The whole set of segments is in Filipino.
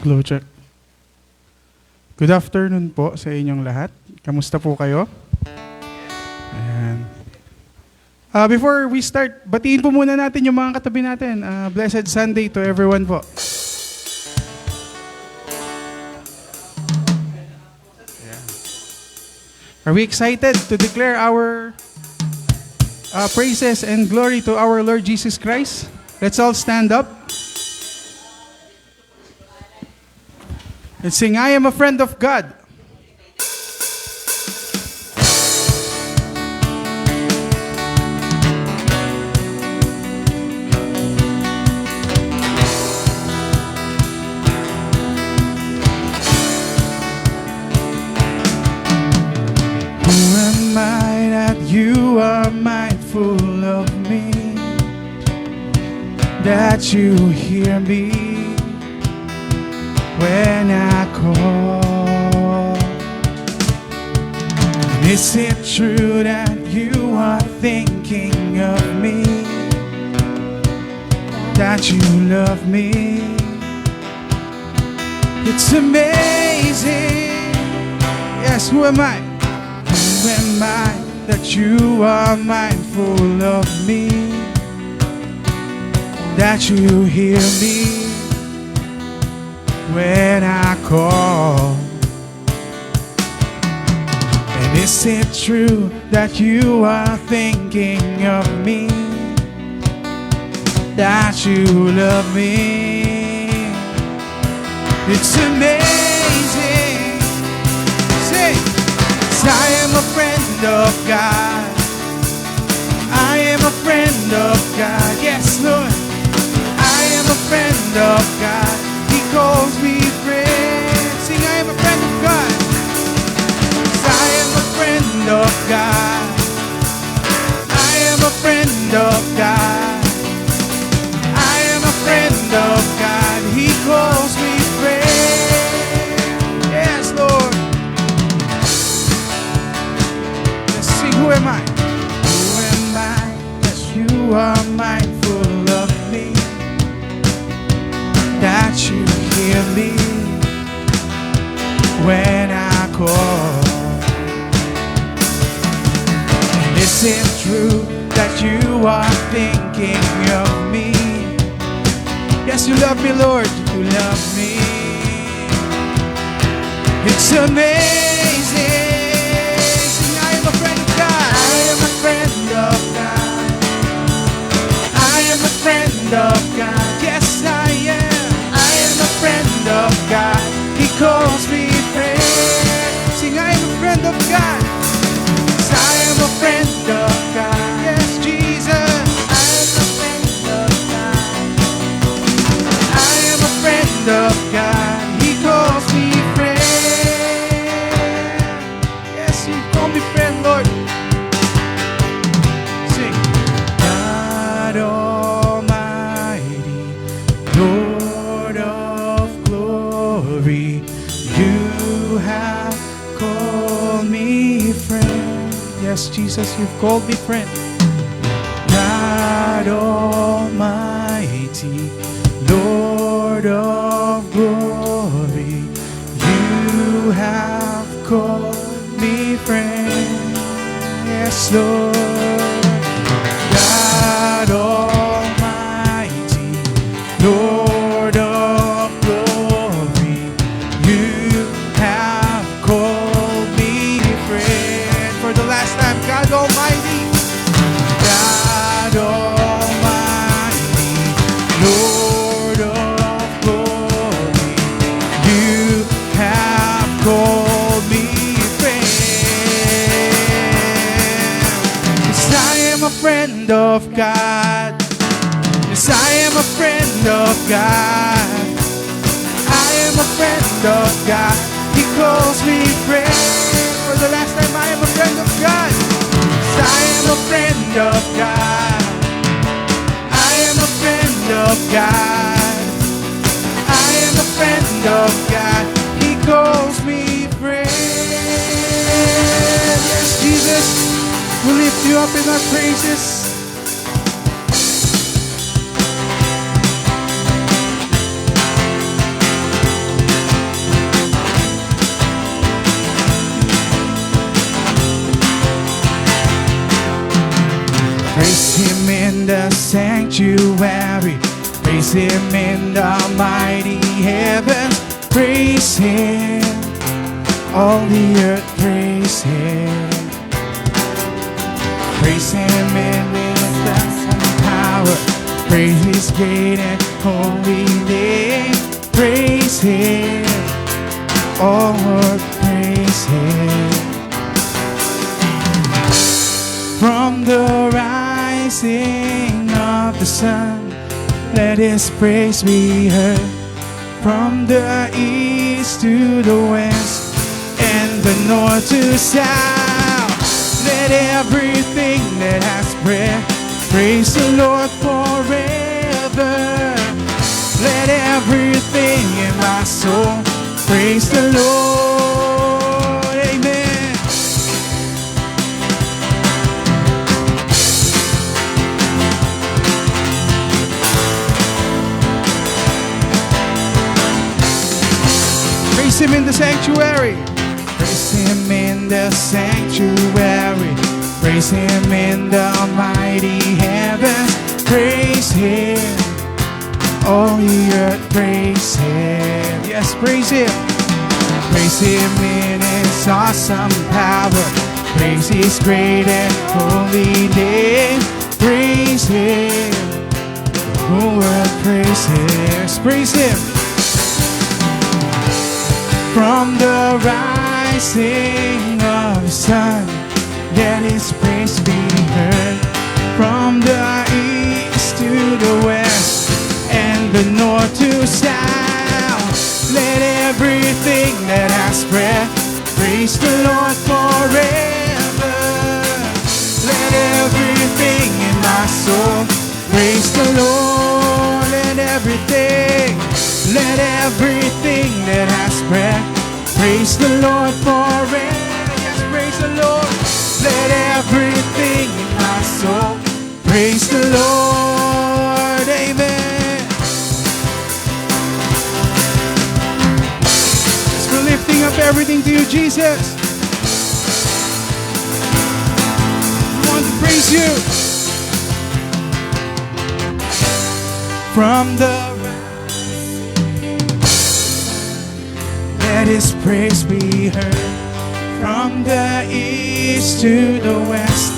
Glow check. Good afternoon po sa inyong lahat. Kamusta po kayo? Ayan. Before we start, batiin po muna natin yung mga katabi natin. Blessed Sunday to everyone po. Ayan. Are we excited to declare our praises and glory to our Lord Jesus Christ? Let's all stand up. And sing, I am a friend of God. Who am I that you are mindful of me, that you hear me when I call? And is it true that you are thinking of me, that you love me? It's amazing. Yes, who am I? Who am I that you are mindful of me, that you hear me when I call? And is it true that you are thinking of me, that you love me? It's amazing. Say, 'cause I am a friend of God. I am a friend of God. Yes, Lord. I am a friend of God. He calls me friend. Sing, I am a friend of God. 'Cause I am a friend of God. I am a friend of God. I am a friend of God. He calls me friend. Yes, Lord. Let's sing, who am I? Who am I that you are mindful of me, that you hear me when I call? And is it true that you are thinking of me? Yes, you love me, Lord, you love me. It's amazing. Sing, I am a friend of God. I am a friend of God. I am a friend of God. Yes, I am. I am a friend of God. He calls me friend. Sing, I am a friend of God. 'Cause I am a friend of God. Yes, Jesus. I am a friend of God. I am a friend of God. He calls me friend. Yes, you call me friend, Lord. Sing. God Almighty, Lord of glory, you have called me friend. Yes, Jesus, you've called me friend. God Almighty, Lord of glory, you have called me friend. Yes, Lord. God Almighty, Lord of glory, you have called me friend. For the last time, God Almighty, God Almighty, Lord of glory, you have called me friend. 'Cause I am a friend of God. Yes, I am a friend of God. I am a friend of God. He calls me friend. For the last time, I am a friend of God. Yes, I am a friend of God. I am a friend of God. I am a friend of God. He calls me friend. Yes, Jesus, we lift you up in our praises. sanctuary. Praise Him in the mighty heavens. Praise Him, all the earth praise Him. Praise Him in wisdom and power. Praise His great and holy name. Praise Him, all earth praise Him. From the rising of the sun, let His praise be heard. From the east to the west, and the north to south, let everything that has breath praise the Lord forever. Let everything in my soul praise the Lord. Amen. Praise Him in the sanctuary. Praise Him in the sanctuary. Praise Him in the mighty heavens. Praise Him, all the earth praise Him. Yes, praise Him. Praise Him in His awesome power. Praise His great and holy name. Praise Him, the whole world praise Him. Praise Him. From the rising of the sun, let His praise be heard. From the east to the west, and the north to south, let everything that has breath praise the Lord forever. Let everything in my soul praise the Lord. Let everything that has breath praise the Lord forever. Yes, praise the Lord. Let everything in my soul praise the Lord. Amen. Yes, we're lifting up everything to you, Jesus. We want to praise you. From the let His praise be heard. From the east to the west,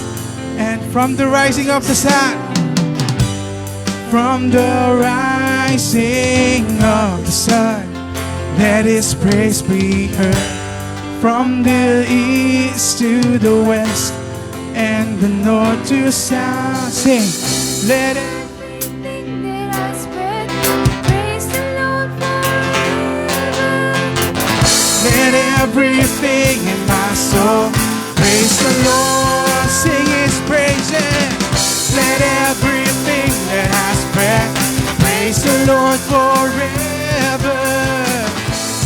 and from the rising of the sun, from the rising of the sun, let His praise be heard. From the east to the west, and the north to south, sing, let it. Let everything in my soul praise the Lord. Sing His praises. Let everything that has breath praise the Lord forever.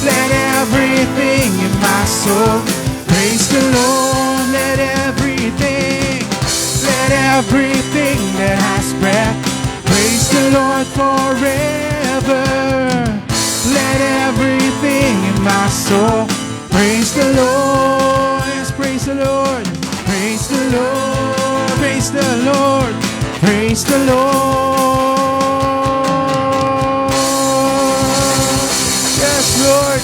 Let everything in my soul praise the Lord. Let everything that has breath praise the Lord forever. Let everything in my soul praise the Lord. Yes, praise the Lord. Praise the Lord. Praise the Lord. Praise the Lord. Yes, Lord.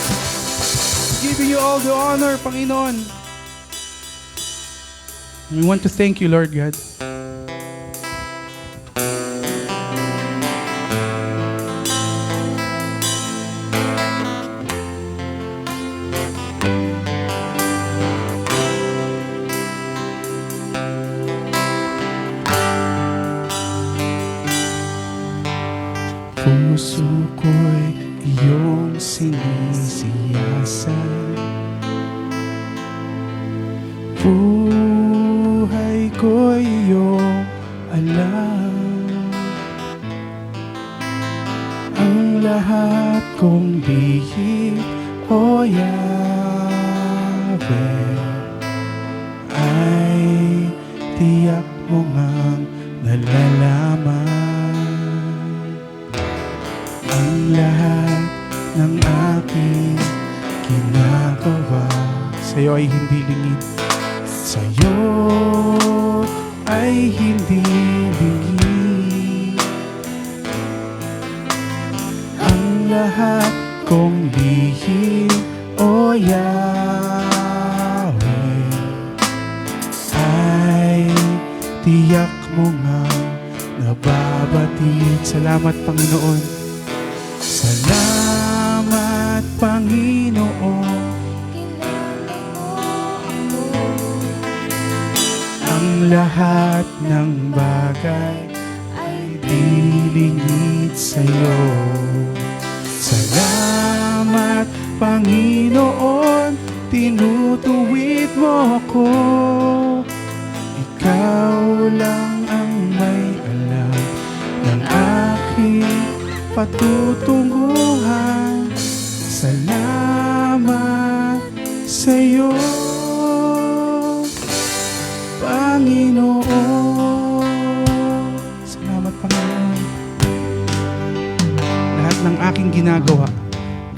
Giving you all the honor, Panginoon. We want to thank you, Lord God. Puso ko'y iyong sinisiyasan. Buhay ko'y iyong alam. Ang lahat kong bihik, O Yahweh, ay tiyak mo ngang nalalaman. Ang lahat ng aking ginagawa sa'yo ay hindi lingid. Sa'yo ay hindi lingid. lahat kong lihim, O Yahweh, ay tiyak mo nga nababatid. Salamat, Panginoon. Salamat, Panginoon. Ang lahat ng bagay ay dilingid sa'yo. Salamat, Panginoon, tinutuwid mo ako. Ikaw lang ang may alam ng aking patutunguhan. Salamat sa'yo, Panginoon. Salamat, Panginoon. Lahat ng aking ginagawa,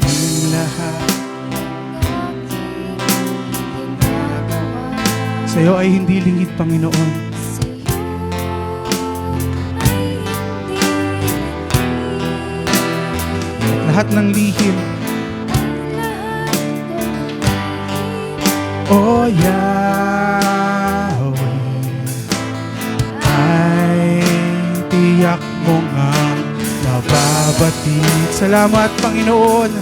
ang lahat sa'yo ay hindi lingid, Panginoon. Lahat ng lihim, O Yahweh, ay tiyak mo ngang nababatid. Salamat, Panginoon.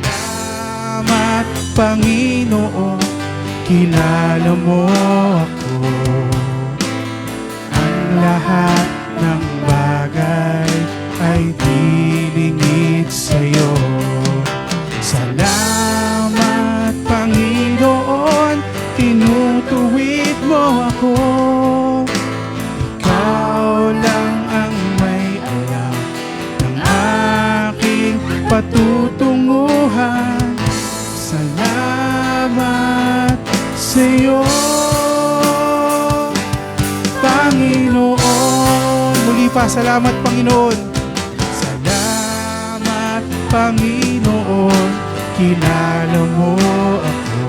Salamat, Panginoon, kilala mo ako. Ang lahat ng bagay ay dilingid sa'yo. Salamat, Panginoon, tinutuwid mo ako. Ikaw lang ang may alam ng aking patutunguhan. Salamat sa'yo, Panginoon. Muli pa, salamat, Panginoon. Salamat, Panginoon, kilala mo ako.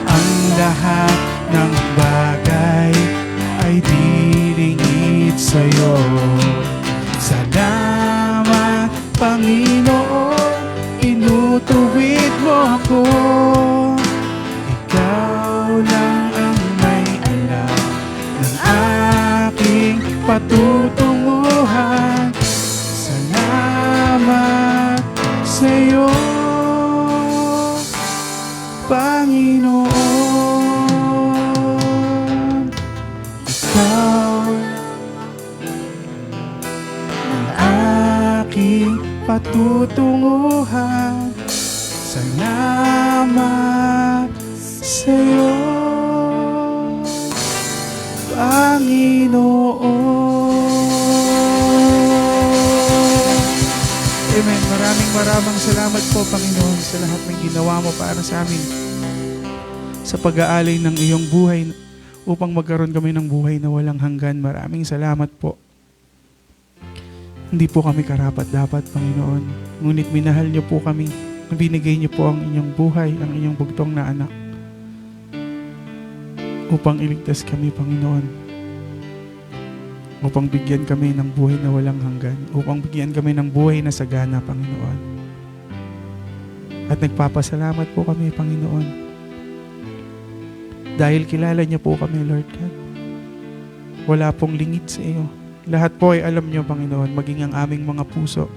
Ang lahat ng bagay ay dilingid sa'yo. Salamat, Panginoon, tinutuwid mo ako. Ikaw lang ang may alam ng aking patutunguhan. Salamat sa'yo, Panginoon. Ikaw ang aking patutunguhan. Salamat sa'yo, Panginoon. Amen. Maraming salamat po, Panginoon, sa lahat ng ginawa mo para sa amin, sa pag-aalay ng iyong buhay upang magkaroon kami ng buhay na walang hanggan. Maraming salamat po. Hindi po kami karapat-dapat, Panginoon. Ngunit minahal niyo po kami. Binigay niyo po ang inyong buhay, ang inyong bugtong na anak upang iligtas kami, Panginoon. Upang bigyan kami ng buhay na walang hanggan. Upang bigyan kami ng buhay na sagana, Panginoon. At nagpapasalamat po kami, Panginoon. Dahil kilala niyo po kami, Lord God. Wala pong lingid sa iyo. Lahat po ay alam niyo, Panginoon, maging ang aming mga puso.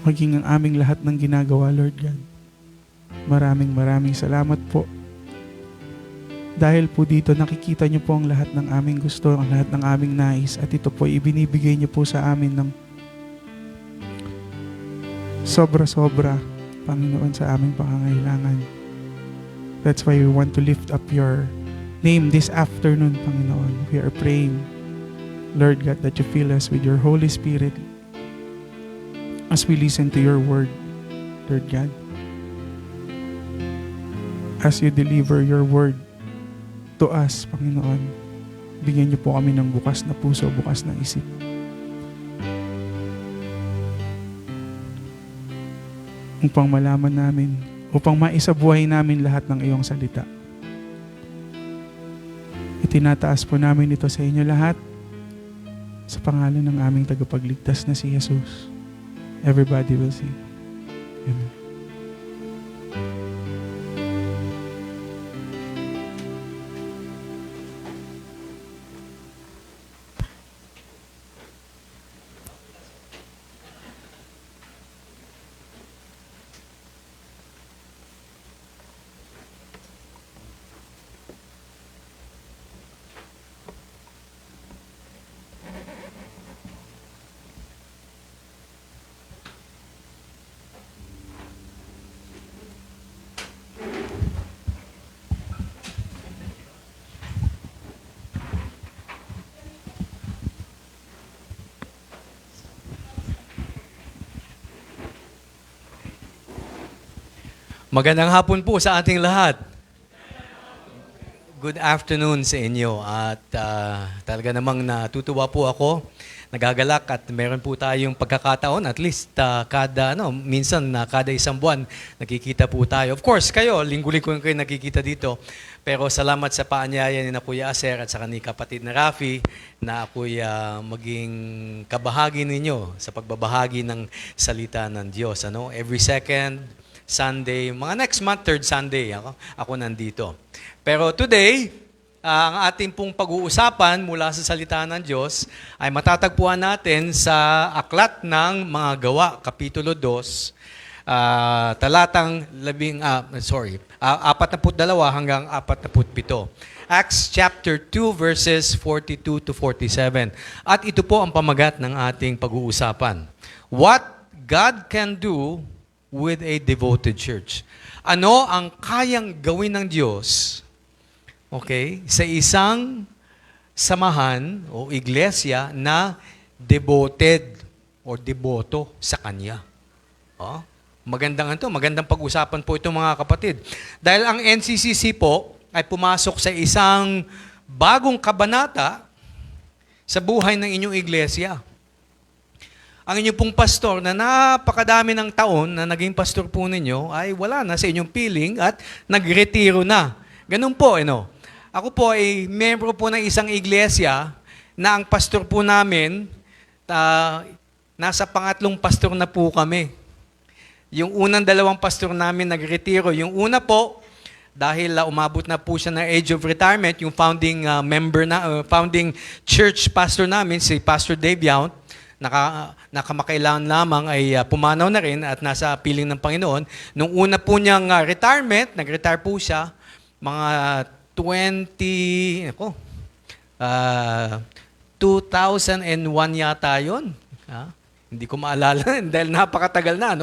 Maging ang aming lahat ng ginagawa, Lord God. Maraming salamat po. Dahil po dito nakikita niyo po ang lahat ng aming gusto, ang lahat ng aming nais, at ito po ibinibigay niyo po sa amin ng sobra-sobra, Panginoon, sa aming pangangailangan. That's why we want to lift up your name this afternoon, Panginoon. We are praying, Lord God, that you fill us with your Holy Spirit as we listen to your word, Lord God. As you deliver your word to us, Panginoon, bigyan niyo po kami ng bukas na puso, bukas na isip. Upang malaman namin, upang maisabuhay namin lahat ng iyong salita. Itinataas po namin ito sa inyo lahat Sa pangalan ng aming tagapagligtas na si Jesus. Everybody will sing. Amen. Magandang hapon po sa ating lahat. Good afternoon sa inyo. At talaga namang natutuwa po ako, nagagalak at meron po tayong pagkakataon, at least minsan kada isang buwan nakikita po tayo. Of course, kayo, linggo-linggo kayo nakikita dito. Pero salamat sa paanyaya ni na Kuya Aser at sa ni kapatid na Rafi na ako'y maging kabahagi ninyo sa pagbabahagi ng salita ng Diyos. Every second Sunday, mga next month, third Sunday, ako nandito. Pero today, ang ating pong pag-uusapan mula sa salita ng Diyos ay matatagpuan natin sa Aklat ng Mga Gawa, Kapitulo 2, talatang 42 hanggang 47. Acts chapter 2 verses 42 to 47. At ito po ang pamagat ng ating pag-uusapan. What God can do with a devoted church. Ano ang kayang gawin ng Diyos, sa isang samahan o iglesia na devoted o deboto sa Kanya? Magandang pag-usapan po ito mga kapatid. Dahil ang NCCC po ay pumasok sa isang bagong kabanata sa buhay ng inyong iglesia. Ang inyong pong pastor na napakadami ng taon na naging pastor po ninyo ay wala na sa inyong piling at nagretiro na. Ganun po, Ako po ay membro po ng isang iglesia na ang pastor po namin, nasa pangatlong pastor na po kami. Yung unang dalawang pastor namin nagretiro. Yung una po, dahil umabot na po siya ng age of retirement, yung founding founding church pastor namin, si Pastor Dave Yount, nakamakailangan lamang ay pumanaw na rin at nasa piling ng Panginoon. Nung una po niyang nag-retire po siya, mga 2001 yata yun. Hindi ko maalala dahil napakatagal na,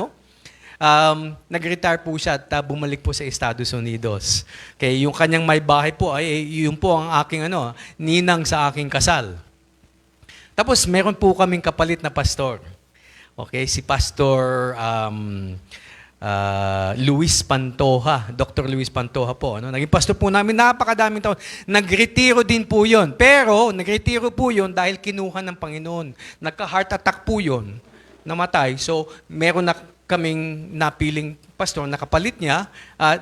nag-retire po siya at bumalik po sa Estados Unidos. Kaya yung kanyang may bahay po ay yun po ang aking ninang sa aking kasal. Tapos, meron po kaming kapalit na pastor. Si Pastor Luis Pantoja, Dr. Luis Pantoja po. Naging pastor po namin, napakadaming taon. Nagretiro din po yun. Pero, nagretiro po yun dahil kinuha ng Panginoon. Nagka-heart attack po yun, namatay. So, meron na kaming napiling pastor, nakapalit niya,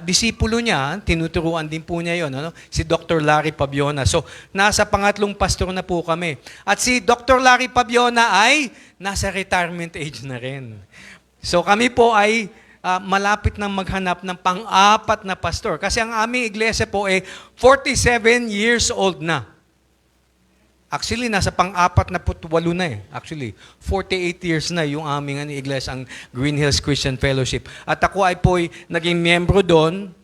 disipulo niya, tinuturuan din po niya yun, si Dr. Larry Pabiona. So, nasa pangatlong pastor na po kami. At si Dr. Larry Pabiona ay nasa retirement age na rin. So, kami po ay malapit nang maghanap ng pang-apat na pastor. Kasi ang aming iglesia po ay 47 years old na. Actually, nasa pang-apat na 8 na Actually, 48 years na yung aming iglesia, ang Green Hills Christian Fellowship. At ako ay po'y naging miyembro doon,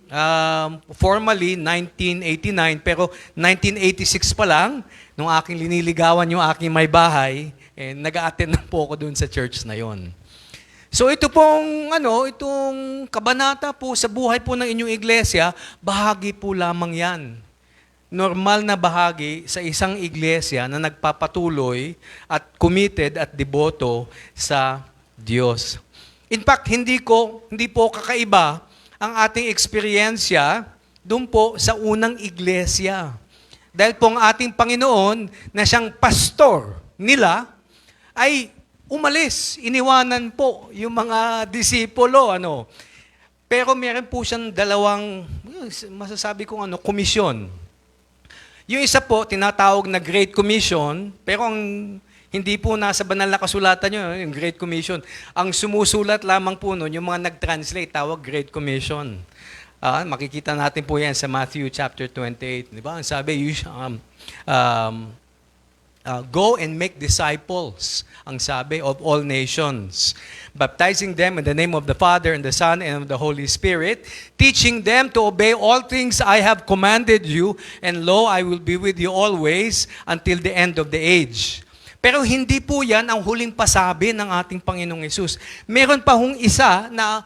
formally, 1989, pero 1986 pa lang, nung aking liniligawan yung aking may bahay, nag-a-attend na po ako doon sa church na yon. So ito pong, itong kabanata po sa buhay po ng inyong iglesia, bahagi po lamang yan. Normal na bahagi sa isang iglesia na nagpapatuloy at committed at deboto sa Diyos. In fact, hindi po kakaiba ang ating eksperyensya doon po sa unang iglesia. Dahil po ang ating Panginoon na siyang pastor nila ay umalis, iniwanan po yung mga disipulo. Pero meron po siyang dalawang, masasabi kong komisyon. Yung isa po, tinatawag na Great Commission, pero Hindi po nasa banal na kasulatan nyo, yung Great Commission. Ang sumusulat lamang po nun, yung mga nag-translate, tawag Great Commission. Makikita natin po yan sa Matthew chapter 28. Di ba? Ang sabi, go and make disciples, ang sabi, of all nations, baptizing them in the name of the Father and the Son and of the Holy Spirit, teaching them to obey all things I have commanded you, and lo, I will be with you always until the end of the age. Pero hindi po yan ang huling pasabi ng ating Panginoong Hesus. Meron pa hong isa na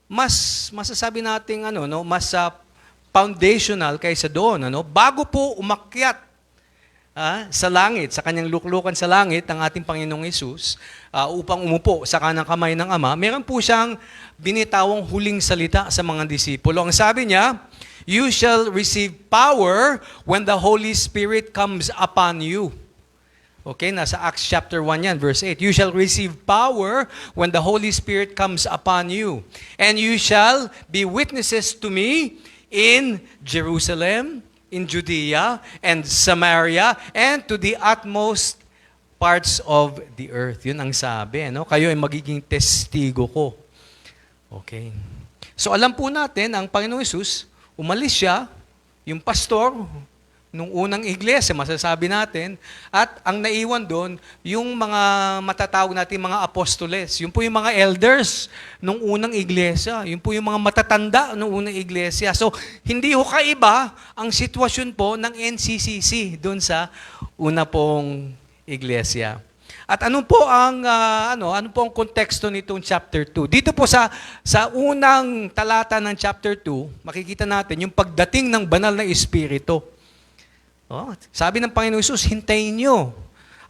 mas masasabi nating mas foundational kaysa doon. Bago po umakyat sa langit, sa kanyang luklukan sa langit, ang ating Panginoong Hesus, upang umupo sa kanang kamay ng Ama, meron po siyang binitawang huling salita sa mga disipulo. Ang sabi niya, you shall receive power when the Holy Spirit comes upon you. Okay, nasa Acts chapter 1 yan, verse 8. You shall receive power when the Holy Spirit comes upon you. And you shall be witnesses to me in Jerusalem, in Judea, and Samaria, and to the utmost parts of the earth. Yun ang sabi, Kayo ay magiging testigo ko. Okay. So alam po natin, ang Panginoong Hesus, umalis siya, yung pastor, nung unang iglesia, masasabi natin, at ang naiwan doon, yung mga matatawag natin, mga apostoles, yun po yung mga elders nung unang iglesia, yun po yung mga matatanda nung unang iglesia. So, hindi ho kaiba ang sitwasyon po ng NCCC doon sa una pong iglesia. At ano po ang konteksto nitong chapter 2? Dito po sa unang talata ng chapter 2, makikita natin yung pagdating ng banal na Espiritu. Sabi ng Panginoon Hesus, hintayin nyo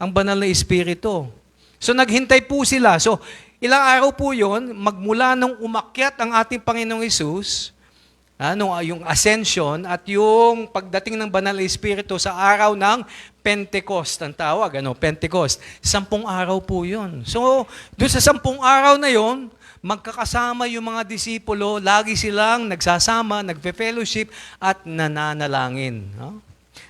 ang banal na Espiritu. So naghintay po sila. So ilang araw po yun, magmula nung umakyat ang ating Panginoong Hesus, yung ascension at yung pagdating ng banal na Espiritu sa araw ng Pentecost, ang tawag, Pentecost. 10 araw po yun. So doon sa 10 araw na yun, magkakasama yung mga disipulo, lagi silang nagsasama, nagfe-fellowship at nananalangin.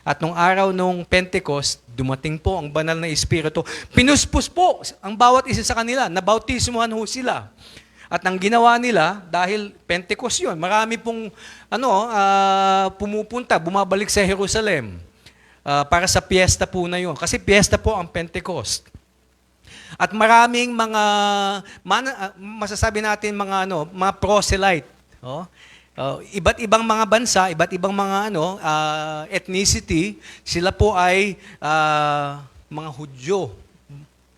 At nung araw nung Pentecost, dumating po ang banal na Espiritu. Pinuspos po ang bawat isa sa kanila. Nabautismuhan ho sila. At ang ginawa nila, dahil Pentecost yun, marami pong pumupunta, bumabalik sa Jerusalem para sa piyesta po na yun. Kasi piyesta po ang Pentecost. At maraming mga, masasabi natin mga proselyte. Iba't ibang mga bansa, iba't ibang mga ethnicity, sila po ay mga Hudyo.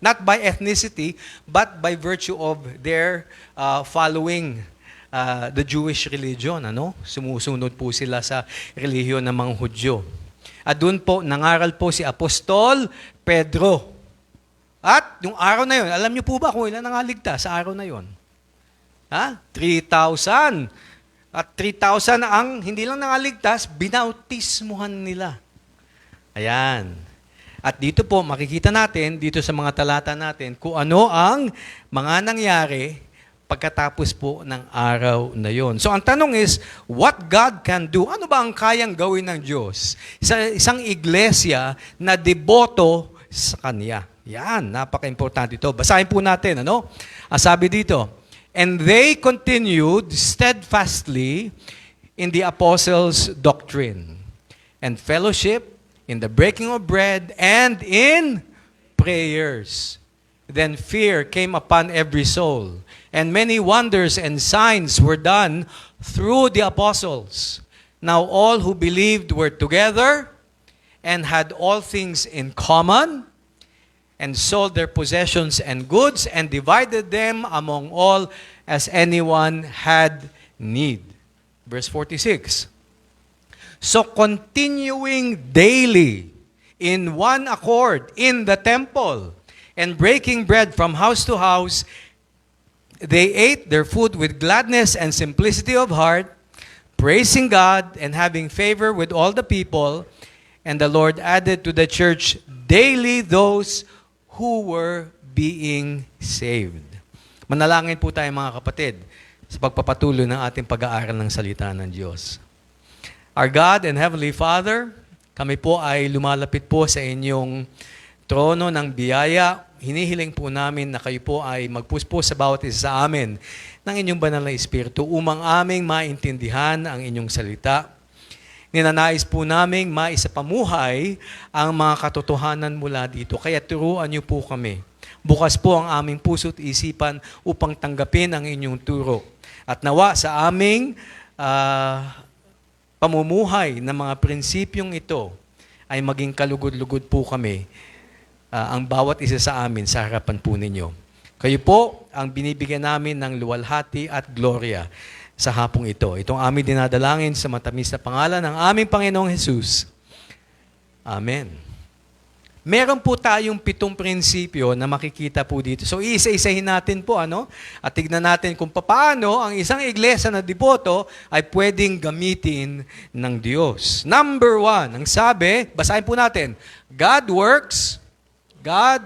Not by ethnicity, but by virtue of their following the Jewish religion. Sumusunod po sila sa relihiyon ng mga Hudyo. At doon po, nangaral po si Apostol Pedro. At yung araw na yun, alam niyo po ba kung ilan nangaligtas sa araw na yun? 3,000. At 3,000 ang hindi lang nangaligtas, binautismuhan nila. Ayan. At dito po, makikita natin, dito sa mga talata natin, kung ano ang mga nangyari pagkatapos po ng araw na yon. So ang tanong is, what God can do? Ano ba ang kayang gawin ng Diyos sa isang iglesia na deboto sa Kanya? Yan, napaka-importante ito. Basahin po natin, Ang sabi dito, and they continued steadfastly in the apostles' doctrine and fellowship, in the breaking of bread, and in prayers. Then fear came upon every soul, and many wonders and signs were done through the apostles. Now all who believed were together and had all things in common, and sold their possessions and goods, and divided them among all as anyone had need. Verse 46. So continuing daily in one accord in the temple, and breaking bread from house to house, they ate their food with gladness and simplicity of heart, praising God and having favor with all the people. And the Lord added to the church daily those who were being saved. Manalangin po tayo mga kapatid sa pagpapatuloy ng ating pag-aaral ng salita ng Diyos. Our God and Heavenly Father, kami po ay lumalapit po sa inyong trono ng biyaya, hinihiling po namin na kayo po ay magpuspos sa bawat isa sa amin ng inyong banal na Espiritu umang aming maintindihan ang inyong salita. Ninanais po naming maisapamuhay ang mga katotohanan mula dito. Kaya turuan niyo po kami. Bukas po ang aming puso't isipan upang tanggapin ang inyong turo. At nawa sa aming pamumuhay ng mga prinsipyong ito ay maging kalugod-lugod po kami ang bawat isa sa amin sa harapan po ninyo. Kayo po ang binibigyan namin ng luwalhati at gloria sa hapong ito. Itong aming dinadalangin sa matamis na pangalan ng aming Panginoong Jesus. Amen. Meron po tayong 7 prinsipyo na makikita po dito. So, isa-isahin natin po, At tignan natin kung paano ang isang iglesia na deboto ay pwedeng gamitin ng Diyos. Number 1, ang sabi, basahin po natin, God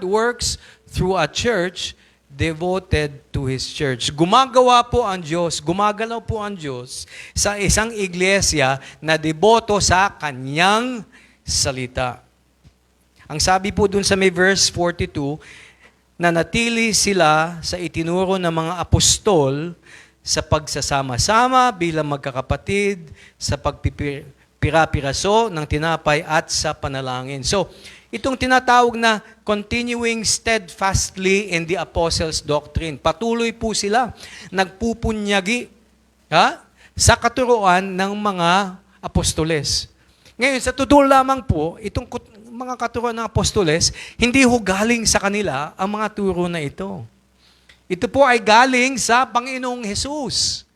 works through a church devoted to His church. Gumagawa po ang Diyos, gumagalaw po ang Diyos sa isang iglesia na deboto sa Kanyang salita. Ang sabi po dun sa may verse 42, na natili sila sa itinuro ng mga apostol sa pagsasama-sama bilang magkakapatid, sa pagpipira-piraso ng tinapay at sa panalangin. So, itong tinatawag na continuing steadfastly in the apostles' doctrine. Patuloy po sila nagpupunyagi sa katuruan ng mga apostoles. Ngayon, sa totoo lamang po, itong mga katuruan ng apostoles, hindi ho galing sa kanila ang mga turo na ito. Ito po ay galing sa Panginoong Hesus.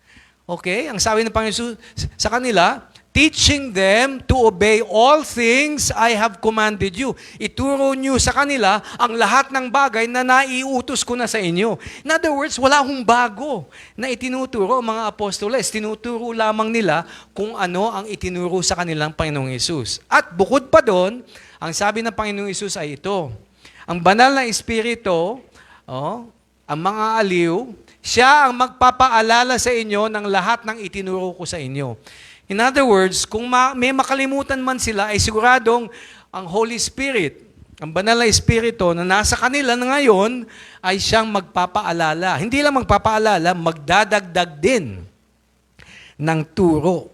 Okay? Ang sabi ng Panginoong Hesus sa kanila, teaching them to obey all things I have commanded you. Ituro nyo sa kanila ang lahat ng bagay na naiutos ko na sa inyo. In other words, wala hong bago na itinuturo ang mga apostoles. Tinuturo lamang nila kung ano ang itinuro sa kanilang Panginoong Hesus. At bukod pa doon, ang sabi ng Panginoong Hesus ay ito, ang banal na Espiritu, ang mga aliw, siya ang magpapaalala sa inyo ng lahat ng itinuro ko sa inyo. In other words, kung may makalimutan man sila, ay siguradong ang Holy Spirit, ang banal na Espiritu na nasa kanila na ngayon, ay siyang magpapaalala. Hindi lang magpapaalala, magdadagdag din ng turo.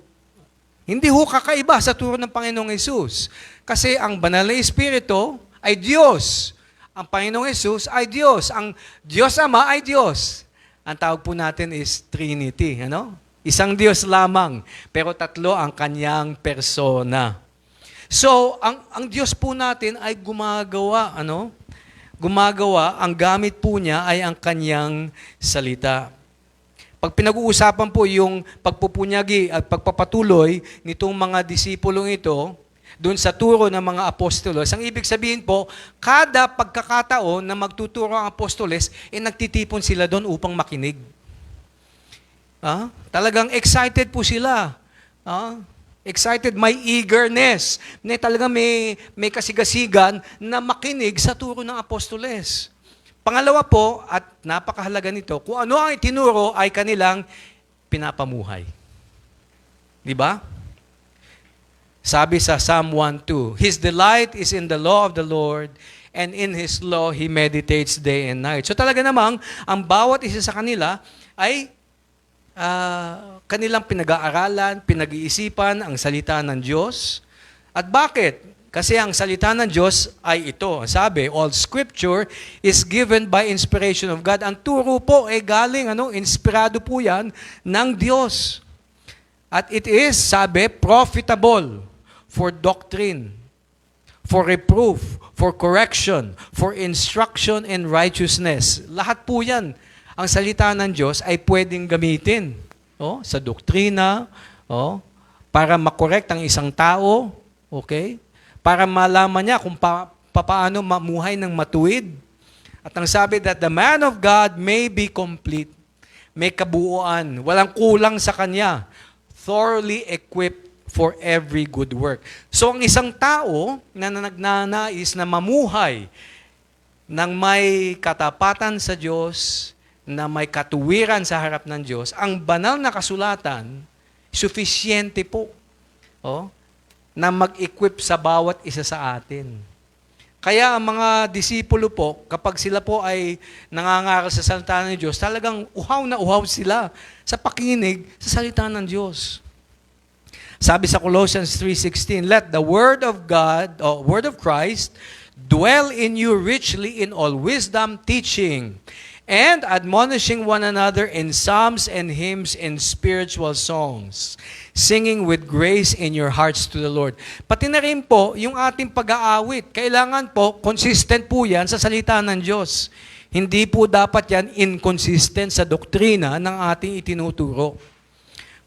Hindi ho kakaiba sa turo ng Panginoong Hesus. Kasi ang banal na Espiritu ay Diyos. Ang Panginoong Hesus ay Diyos. Ang Diyos Ama ay Diyos. Ang tawag po natin is Trinity. Isang Diyos lamang, pero 3 ang kanyang persona. So, ang Diyos po natin ay gumagawa, Gumagawa, ang gamit po niya ay ang kanyang salita. Pag pinag-uusapan po yung pagpupunyagi at pagpapatuloy nitong mga disipulong ito, doon sa turo ng mga apostolos, ang ibig sabihin po, kada pagkakataon na magtuturo ang apostoles, nagtitipon sila doon upang makinig. Talagang excited po sila. Excited, may eagerness. Talagang may kasigasigan na makinig sa turo ng apostoles. Pangalawa po, at napakahalaga nito, kung ano ang itinuro ay kanilang pinapamuhay. Di ba? Sabi sa Psalm 1:2, His delight is in the law of the Lord, and in His law He meditates day and night. So talaga namang, ang bawat isa sa kanila ay kanilang pinag-aaralan, pinag-iisipan ang salita ng Diyos. At bakit? Kasi ang salita ng Diyos ay ito. Sabi, all scripture is given by inspiration of God. Ang turo po ay galing, inspirado po yan ng Diyos. At it is, sabi, profitable for doctrine, for reproof, for correction, for instruction in righteousness. Lahat po yan. Ang salita ng Diyos ay pwedeng gamitin sa doktrina, para makorek ang isang tao, okay? Para malaman niya kung paano mamuhay ng matuwid. At ang sabi that the man of God may be complete, may kabuuan, walang kulang sa kanya, thoroughly equipped for every good work. So ang isang tao na nagnanais na mamuhay ng may katapatan sa Diyos, na may katuwiran sa harap ng Diyos, ang banal na kasulatan, suffisyente po na mag-equip sa bawat isa sa atin. Kaya ang mga disipulo po, kapag sila po ay nangangaral sa salita ng Diyos, talagang uhaw na uhaw sila sa pakinig sa salita ng Diyos. Sabi sa Colossians 3:16, "Let the word of God, or word of Christ, dwell in you richly in all wisdom, teaching, and admonishing one another in psalms and hymns and spiritual songs, singing with grace in your hearts to the Lord." Pati na rin po, yung ating pag-aawit, kailangan po, consistent po yan sa salita ng Diyos. Hindi po dapat yan inconsistent sa doktrina ng ating itinuturo.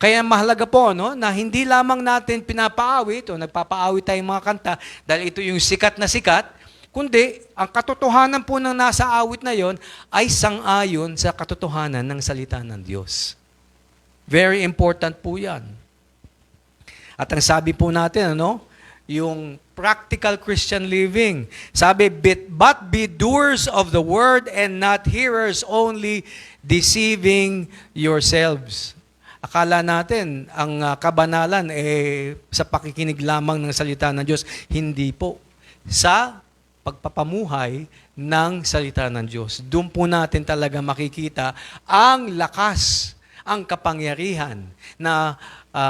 Kaya mahalaga po no, na hindi lamang natin pinapaawit o nagpapaawit tayong mga kanta dahil ito yung sikat na sikat, kundi ang katotohanan po ng nasa awit na yon ay sang-ayon sa katotohanan ng salita ng Diyos. Very important po yan. At ang sabi po natin, yung practical Christian living. Sabi, but be doers of the word and not hearers only, deceiving yourselves. Akala natin, ang kabanalan sa pakikinig lamang ng salita ng Diyos. Hindi po. Sa pagpapamuhay ng salita ng Diyos. Doon po natin talaga makikita ang lakas, ang kapangyarihan na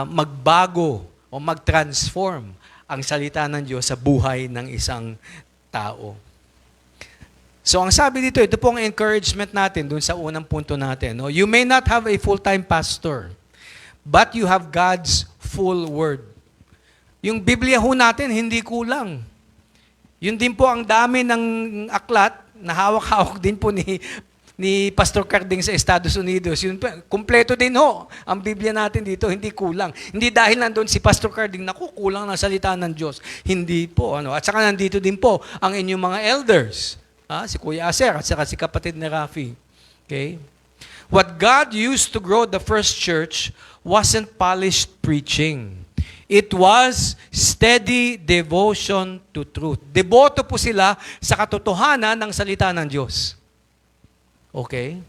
magbago o mag-transform ang salita ng Diyos sa buhay ng isang tao. So ang sabi dito, ito po ang encouragement natin dun sa unang punto natin. No? You may not have a full-time pastor, but you have God's full word. Yung Biblia ho natin, hindi kulang. Yun din po ang dami ng aklat na hawak-hawak din po ni Pastor Carding sa Estados Unidos. Yun po, kumpleto din ho ang Biblia natin dito, hindi kulang. Hindi dahil nandun si Pastor Carding, naku, kulang ng salita ng Diyos. Hindi po. At saka nandito din po ang inyong mga elders. Si Kuya Aser at saka si kapatid ni Rafi. Okay? What God used to grow the first church wasn't polished preaching. It was steady devotion to truth. Deboto po sila sa katotohanan ng salita ng Diyos. Okay?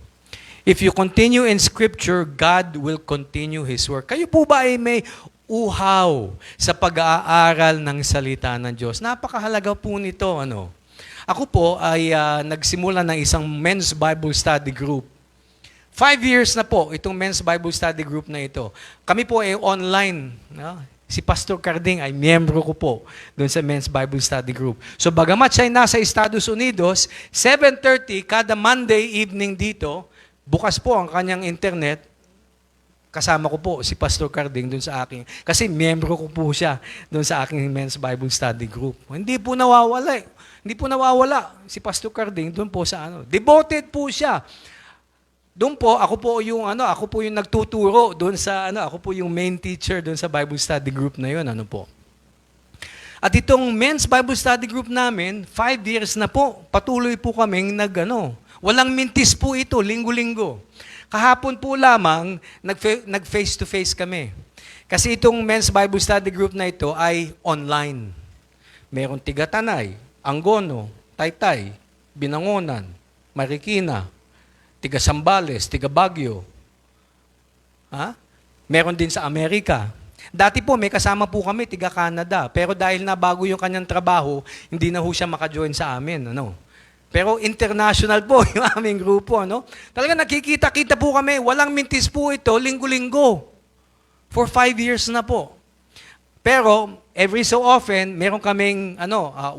If you continue in Scripture, God will continue His work. Kayo po ba ay may uhaw sa pag-aaral ng salita ng Diyos? Napakahalaga po nito. Ako po ay nagsimula ng isang men's Bible study group. 5 years na po itong men's Bible study group na ito. Kami po ay online. Si Pastor Carding ay miyembro ko po doon sa men's Bible study group. So bagamat siya ay nasa Estados Unidos, 7:30 kada Monday evening dito, bukas po ang kanyang internet, kasama ko po si Pastor Carding doon sa aking, kasi miyembro ko po siya doon sa aking men's Bible study group. Hindi po nawawala. Hindi po nawawala si Pastor Carding doon po sa Devoted po siya. Doon po, ako po yung nagtuturo doon sa ako po yung main teacher doon sa Bible study group na yun, po. At itong men's Bible study group namin, 5 years na po, patuloy po kaming walang mintis po ito, linggo-linggo. Kahapon po lamang, nag-face-to-face kami. Kasi itong men's Bible study group na ito ay online. Meron Tigatanay, Angono, Taytay, Binangonan, Marikina, tiga Sambales, tiga Baguio. Meron din sa Amerika. Dati po, may kasama po kami, tiga Canada. Pero dahil na bago yung kanyang trabaho, hindi na ho siya maka-join sa amin. Pero international po yung aming grupo. Talaga nakikita-kita po kami. Walang mintis po ito, linggo-linggo. For 5 years na po. Pero every so often, meron kaming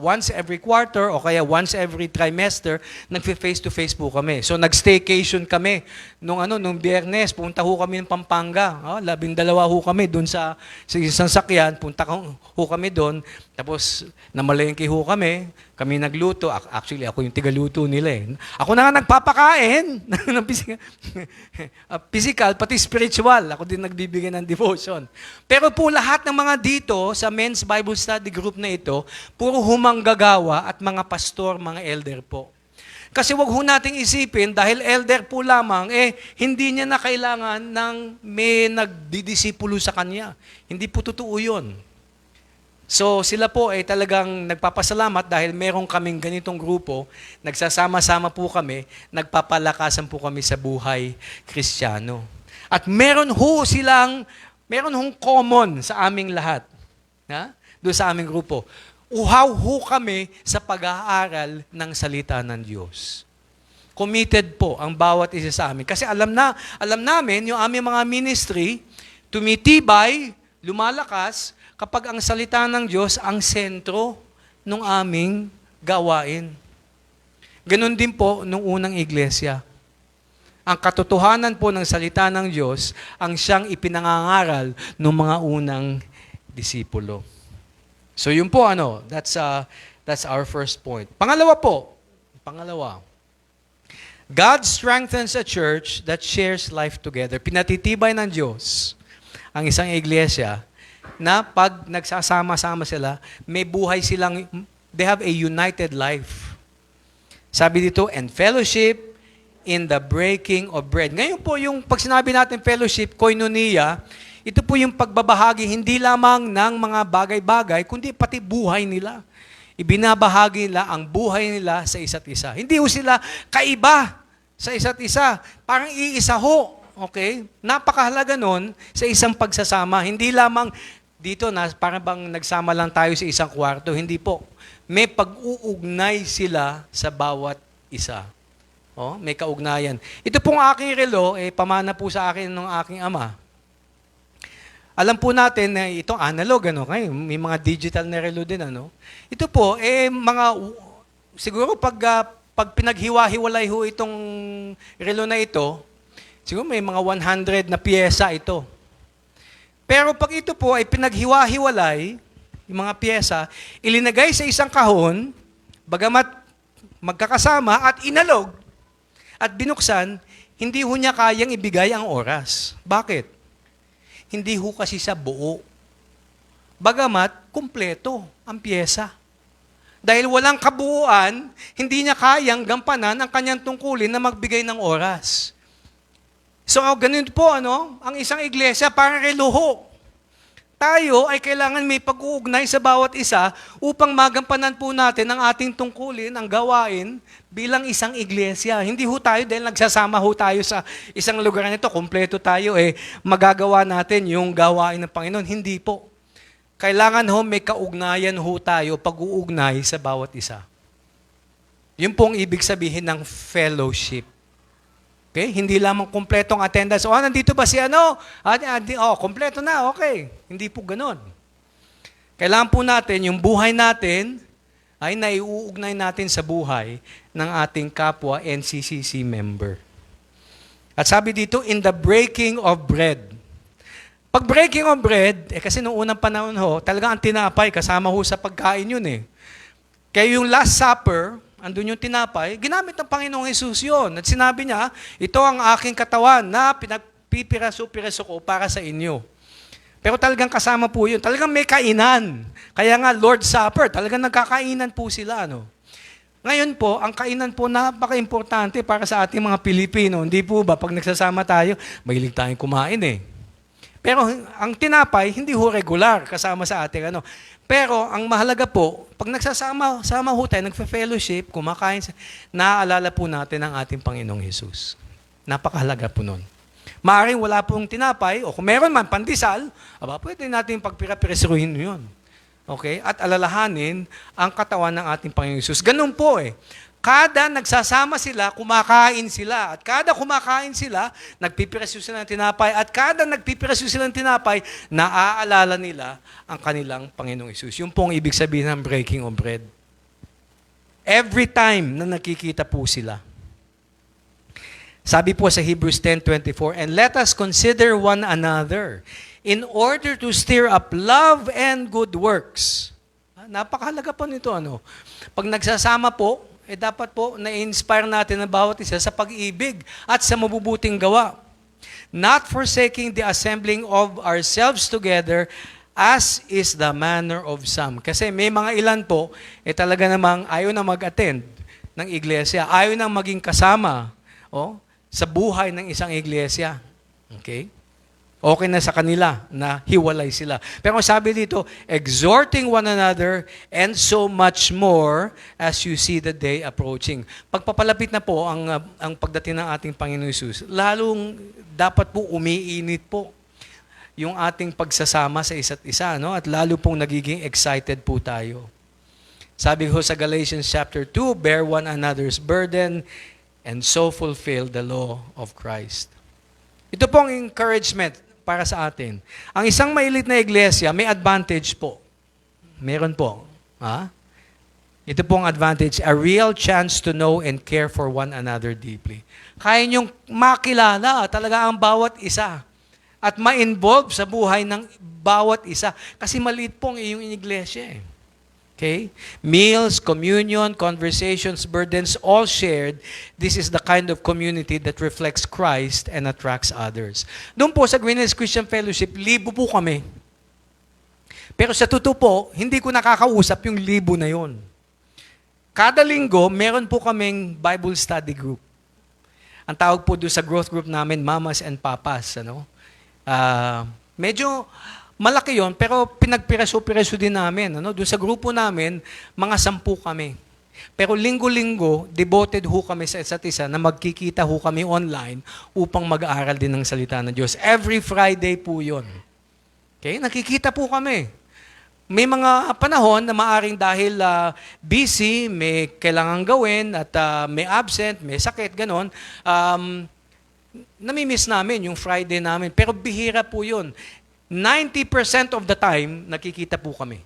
once every quarter o kaya once every trimester, nag-face-to-face po kami. So nag-staycation kami nung Biyernes, punta ho kami ng Pampanga. 12 ho kami doon sa isang sakyan, punta ho kami doon. Tapos namalengke ho kami nagluto. Actually, ako yung tigaluto nila. Ako na nga nagpapakain ng physical, pati spiritual. Ako din nagbibigay ng devotion. Pero po lahat ng mga dito sa men's Bible study group na ito, puro humanggagawa at mga pastor, mga elder po. Kasi wag ho nating isipin, dahil elder po lamang, hindi niya na kailangan ng may nagdidisipulo sa kanya. Hindi po totoo yun. So sila po ay talagang nagpapasalamat dahil meron kaming ganitong grupo, nagsasama-sama po kami, nagpapalakasan po kami sa buhay Kristiyano. At meron hong common sa aming lahat. Doon sa aming grupo. uhaw ho kami sa pag-aaral ng salita ng Diyos. Committed po ang bawat isa sa amin. Kasi alam namin yung aming mga ministry, tumitibay, lumalakas, kapag ang salita ng Diyos ang sentro ng aming gawain. Ganon din po nung unang iglesia. Ang katotohanan po ng salita ng Diyos ang siyang ipinangangaral ng mga unang disipulo. So yun po that's our first point. Pangalawa, God strengthens a church that shares life together. Pinatitibay ng Diyos ang isang iglesia na pag nagsasama-sama sila, may buhay silang, they have a united life. Sabi dito, and fellowship in the breaking of bread. Ngayon po, yung pag sinabi natin fellowship, koinonia, ito po yung pagbabahagi hindi lamang ng mga bagay-bagay, kundi pati buhay nila. Ibinabahagi nila ang buhay nila sa isa't isa. Hindi ho sila kaiba sa isa't isa. Parang iisa ho. Okay? Napakahalaga nun sa isang pagsasama. Hindi lamang dito na parang bang nagsama lang tayo sa isang kwarto. Hindi po. May pag-uugnay sila sa bawat isa. Oh, may kaugnayan. Ito pong aking relo, pamana po sa akin ng aking ama. Alam po natin na itong analog, may mga digital na relo din, Ito po, siguro pag pinaghiwa-hiwalay ho itong relo na ito, siguro may mga 100 na piyesa ito. Pero pag ito po ay pinaghiwa-hiwalay, yung mga piyesa, ilinagay sa isang kahon, bagamat magkakasama at inalog, at binuksan, hindi ho niya kayang ibigay ang oras. Bakit? Hindi ho kasi sa buo. Bagamat, kumpleto ang pyesa. Dahil walang kabuuan, hindi niya kayang gampanan ang kanyang tungkulin na magbigay ng oras. So, ganun po, ang isang iglesia, parang reluho. Tayo ay kailangan may pag-uugnay sa bawat isa upang magampanan po natin ang ating tungkulin, ang gawain bilang isang iglesia. Hindi ho tayo dahil nagsasama ho tayo sa isang lugar nito, kumpleto tayo, magagawa natin yung gawain ng Panginoon. Hindi po. Kailangan ho may kaugnayan ho tayo, pag-uugnay sa bawat isa. Yun pong ibig sabihin ng fellowship. Okay? Hindi lamang kumpletong attendance. Nandito ba si kumpleto na, okay. Hindi po ganon. Kailangan po natin, yung buhay natin, ay naiuugnay natin sa buhay ng ating kapwa NCCC member. At sabi dito, in the breaking of bread. Pag breaking of bread, kasi noong unang panahon talagang ang tinapay, kasama ho sa pagkain yun . Kaya yung Last Supper, andun yung tinapay, ginamit ng Panginoong Hesus yun. At sinabi niya, ito ang aking katawan na pinagpipiraso-piraso ko para sa inyo. Pero talagang kasama po yun. Talagang may kainan. Kaya nga, Lord's Supper, talagang nagkakainan po sila. Ngayon po, ang kainan po napaka-importante para sa ating mga Pilipino. Hindi po ba, pag nagsasama tayo, mahilig tayong kumain . Pero ang tinapay, hindi ho regular kasama sa ating Pero ang mahalaga po, pag nagsasama ho tayo, nagfe-fellowship, kumakain, naaalala po natin ang ating Panginoong Hesus. Napakahalaga po nun. Maaring wala pong tinapay, o kung meron man, pandesal, pwede natin pagpira-pirisuhin yun. Okay? At alalahanin ang katawan ng ating Panginoong Hesus. Ganun po . Kada nagsasama sila, kumakain sila. At kada kumakain sila, nagpipirasyo sila ng tinapay. At kada nagpipirasyo sila ng tinapay, naaalala nila ang kanilang Panginoong Hesus. Yung pong ibig sabihin ng breaking of bread. Every time na nakikita po sila. Sabi po sa Hebrews 10:24, and let us consider one another in order to stir up love and good works. Napakahalaga po nito. Pag nagsasama po, dapat po na-inspire natin ang bawat isa sa pag-ibig at sa mabubuting gawa. Not forsaking the assembling of ourselves together as is the manner of some. Kasi may mga ilan po, talaga namang ayaw na mag-attend ng iglesia. Ayaw na maging kasama sa buhay ng isang iglesia. Okay? Okay na sa kanila na hiwalay sila. Pero sabi dito, exhorting one another and so much more as you see the day approaching. Pagpapalapit na po ang pagdating ng ating Panginoon Hesus, lalong dapat po umiinit po yung ating pagsasama sa isa't isa, at lalo pong nagiging excited po tayo. Sabi ko sa Galatians chapter 2, bear one another's burden and so fulfill the law of Christ. Ito po ang encouragement para sa atin. Ang isang mailit na iglesia, may advantage po. Meron po. Ito po ang advantage, a real chance to know and care for one another deeply. Kaya niyong makilala talaga ang bawat isa at ma-involve sa buhay ng bawat isa. Kasi maliit po ang iyong iglesia. Okay? Meals, communion, conversations, burdens, all shared. This is the kind of community that reflects Christ and attracts others. Doon po sa Green Hills Christian Fellowship, libo po kami. Pero sa totoo po, hindi ko nakakausap yung libo na yon. Kada linggo, meron po kaming Bible study group. Ang tawag po doon sa growth group namin, Mamas and Papas. Medyo malaki yon, pero pinagpiraso-piraso din namin. Doon sa grupo namin, mga 10 kami. Pero linggo-linggo, devoted ho kami sa isa't isa na magkikita ho kami online upang mag-aaral din ng salita ng Diyos. Every Friday po yon. Okay? Nakikita po kami. May mga panahon na maaring dahil busy, may kailangan gawin, at may absent, may sakit, ganon, namimiss namin yung Friday namin. Pero bihira po yun. 90% of the time, nakikita po kami.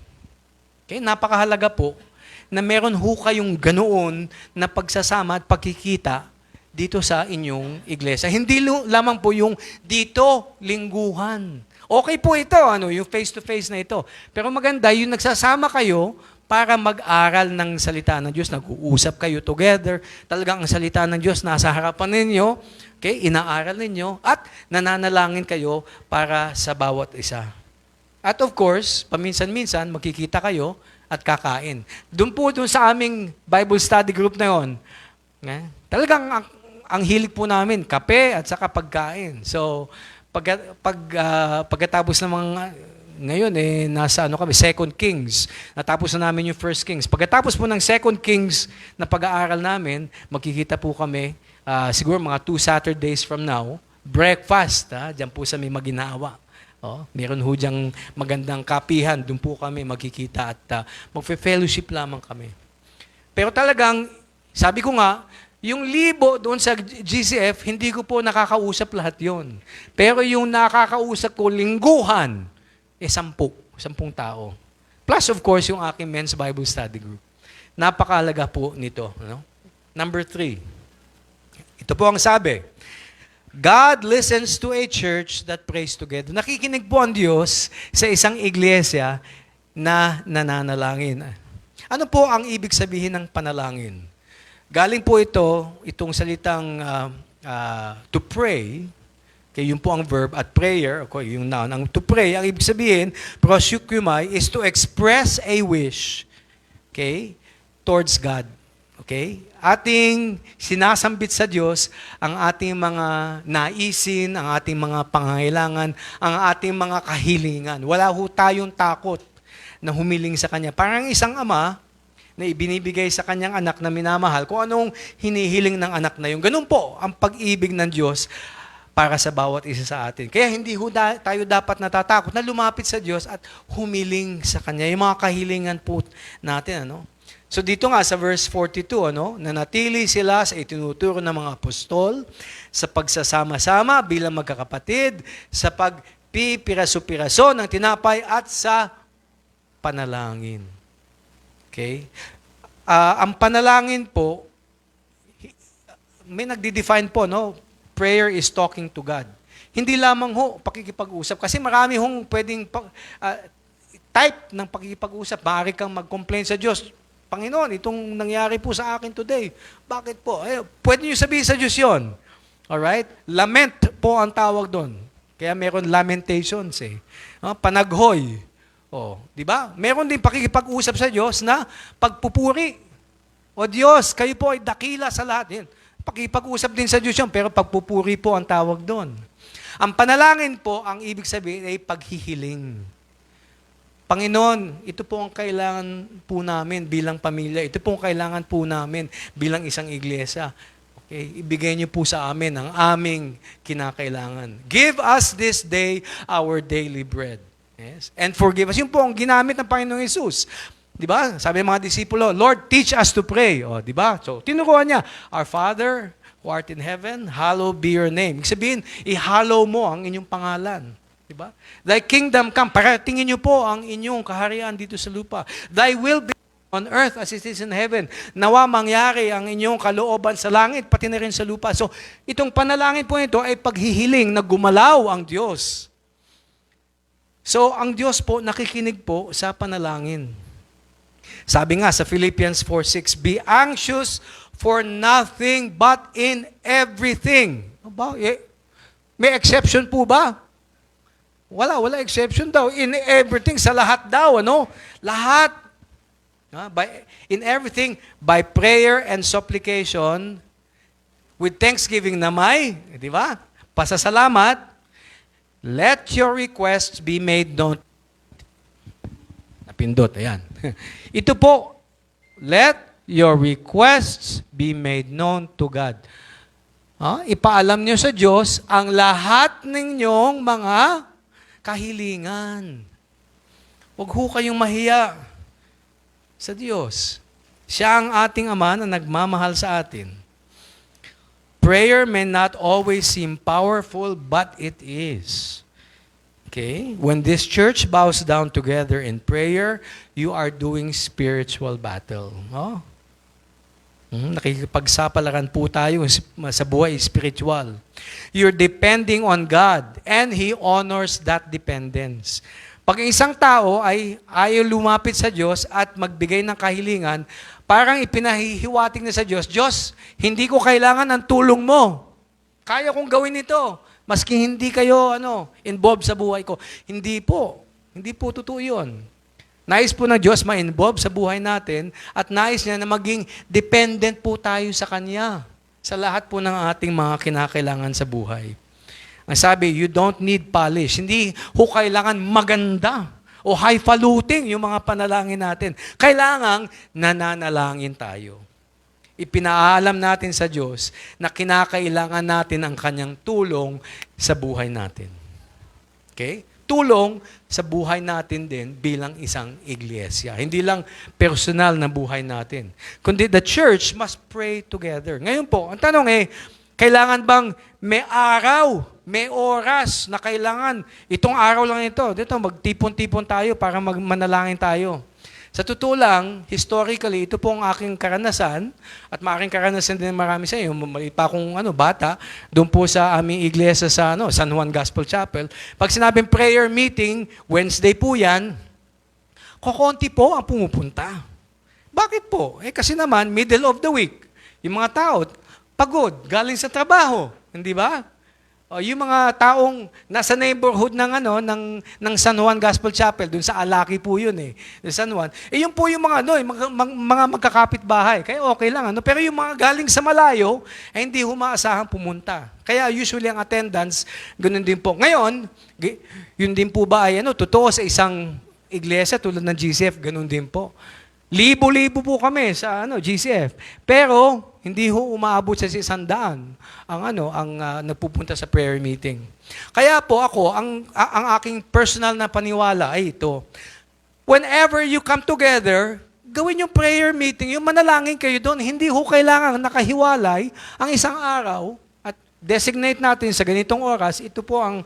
Okay? Napakahalaga po na meron ho kayong ganoon na pagsasama at pagkikita dito sa inyong iglesia. Hindi lamang po yung dito, lingguhan. Okay po ito, yung face-to-face na ito. Pero maganda, yung nagsasama kayo para mag-aral ng salita ng Diyos. Nag-uusap kayo together. Talagang ang salita ng Diyos nasa harapan ninyo. Okay? Inaaral ninyo. At nananalangin kayo para sa bawat isa. At of course, paminsan-minsan, magkikita kayo at kakain. Doon sa aming Bible study group na yon, talagang ang hilig po namin, kape at saka pagkain. So, pagkatapos ng mga ngayon nasa kami, 2 Kings. Natapos na namin yung 1 Kings. Pagkatapos po ng 2 Kings na pag-aaral namin, magkikita po kami siguro mga 2 Saturdays from now, breakfast, diyan po sa may Maginawa. Meron ho diyang magandang kapihan, doon po kami magkikita at magfe-fellowship lamang kami. Pero talagang, sabi ko nga, yung libo doon sa GCF, hindi ko po nakakausap lahat yon. Pero yung nakakausap ko lingguhan, 10 tao. Plus of course, yung aking men's Bible study group. Napakahalaga po nito. Number 3. Ito po ang sabi, God listens to a church that prays together. Nakikinig po ang Diyos sa isang iglesia na nananalangin. Ano po ang ibig sabihin ng panalangin? Galing po itong salitang to pray, okay, yun po ang verb, at prayer, okay, yung noun. Ang to pray, ang ibig sabihin, proseuchomai, is to express a wish, okay, towards God. Okay? Ating sinasambit sa Diyos ang ating mga naisin, ang ating mga pangangailangan, ang ating mga kahilingan. Wala ho tayong takot na humiling sa Kanya. Parang isang ama na ibinibigay sa kanyang anak na minamahal kung anong hinihiling ng anak na yun. Ganun po ang pag-ibig ng Diyos para sa bawat isa sa atin. Kaya hindi tayo dapat natatakot na lumapit sa Diyos at humiling sa Kanya. Yung mga kahilingan po natin. So dito nga sa verse 42, nanatili sila sa itinuturo ng mga apostol, sa pagsasama-sama bilang magkakapatid, sa pagpipiraso-piraso ng tinapay at sa panalangin. Okay? Ang panalangin po, may nagdi-define po, prayer is talking to God. Hindi lamang pakikipag-usap. Kasi marami pwedeng type ng pakikipag-usap. Maaari kang mag-complain sa Diyos. Panginoon, itong nangyari po sa akin today. Bakit po? Pwede nyo sabihin sa Diyos yun. Alright? Lament po ang tawag doon. Kaya meron lamentations Panaghoy. Di ba? Meron din pakikipag-usap sa Diyos na pagpupuri. O Diyos, kayo po ay dakila sa lahat. Yan. Pakikipag-usap din sa Diyos yun, pero pagpupuri po ang tawag doon. Ang panalangin po, ang ibig sabihin ay paghihiling. Panginoon, ito po ang kailangan po namin bilang pamilya. Ito po ang kailangan po namin bilang isang iglesia. Okay? Ibigay niyo po sa amin ang aming kinakailangan. Give us this day our daily bread. Yes? And forgive us. Yun po ang ginamit ng Panginoong Hesus. Di ba? Sabi ng mga disipulo, Lord, teach us to pray. O, di ba? So, tinuruan niya, Our Father, who art in heaven, hallowed be your name. Ibig sabihin, i-hallow mo ang inyong pangalan. Di ba? Thy kingdom come. Paratingin niyo po ang inyong kaharian dito sa lupa. Thy will be on earth as it is in heaven. Nawa mangyari ang inyong kalooban sa langit, pati na rin sa lupa. So, itong panalangin po ito ay paghihiling na gumalaw ang Diyos. So, ang Diyos po nakikinig po sa panalangin. Sabi nga sa Philippians 4:6, be anxious for nothing but in everything. May exception po ba? Wala exception daw. In everything, sa lahat daw, ano? Lahat. In everything, by prayer and supplication, with thanksgiving na may, di ba? Pasasalamat, let your requests be made known. Napindot, ayan. Ito po, let your requests be made known to God. Ipaalam niyo sa Diyos ang lahat ninyong mga kahilingan. Huwag ho kayong mahiya sa Diyos. Siya ang ating Ama na nagmamahal sa atin. Prayer may not always seem powerful, but it is. Okay? When this church bows down together in prayer, you are doing spiritual battle. Nakikipagsapalaran po tayo sa buhay spiritual. You're depending on God and He honors that dependence. Pag isang tao ay ayaw lumapit sa Diyos at magbigay ng kahilingan, parang ipinahihiwatig na sa Diyos, Diyos, hindi ko kailangan ng tulong mo. Kaya kong gawin ito. Maski hindi kayo involved sa buhay ko. Hindi po. Hindi po totoo yun. Nais po ng Diyos ma-involve sa buhay natin at nais niya na maging dependent po tayo sa Kanya sa lahat po ng ating mga kinakailangan sa buhay. Ang sabi, you don't need polish. Hindi ho kailangan maganda o highfalutin yung mga panalangin natin. Kailangang nananalangin tayo. Ipinaalam natin sa Diyos na kinakailangan natin ang Kanyang tulong sa buhay natin. Okay? Tulong sa buhay natin din bilang isang iglesia. Hindi lang personal na buhay natin. Kundi the church must pray together. Ngayon po, ang tanong kailangan bang may araw, may oras na kailangan, itong araw lang ito, dito magtipon-tipon tayo para manalangin tayo. Sa totoo lang, historically, ito po ang aking karanasan at maaking karanasan din marami sa inyo. Mali pa akong bata, doon po sa aming iglesia sa San Juan Gospel Chapel. Pag sinabing prayer meeting, Wednesday po yan, kokonti po ang pumupunta. Bakit po? Kasi naman, middle of the week, yung mga tao, pagod, galing sa trabaho, hindi ba? Yung mga taong nasa neighborhood ng San Juan Gospel Chapel, dun sa Alaki po yun San Juan. Yun po yung mga mga magkakapit-bahay. Kaya okay lang Pero yung mga galing sa malayo, hindi humaasahan pumunta. Kaya usually ang attendance, ganun din po. Ngayon, yun din po ba ay totoo sa isang iglesia tulad ng GCF, ganun din po. Libo-libo po kami sa GCF. Pero hindi ho umaabot sa 100 ang nagpupunta sa prayer meeting. Kaya po ako, ang aking personal na paniwala ay ito. Whenever you come together, gawin yung prayer meeting, yung manalangin kayo doon, hindi ho kailangan nakahiwalay ang isang araw at designate natin sa ganitong oras, ito po ang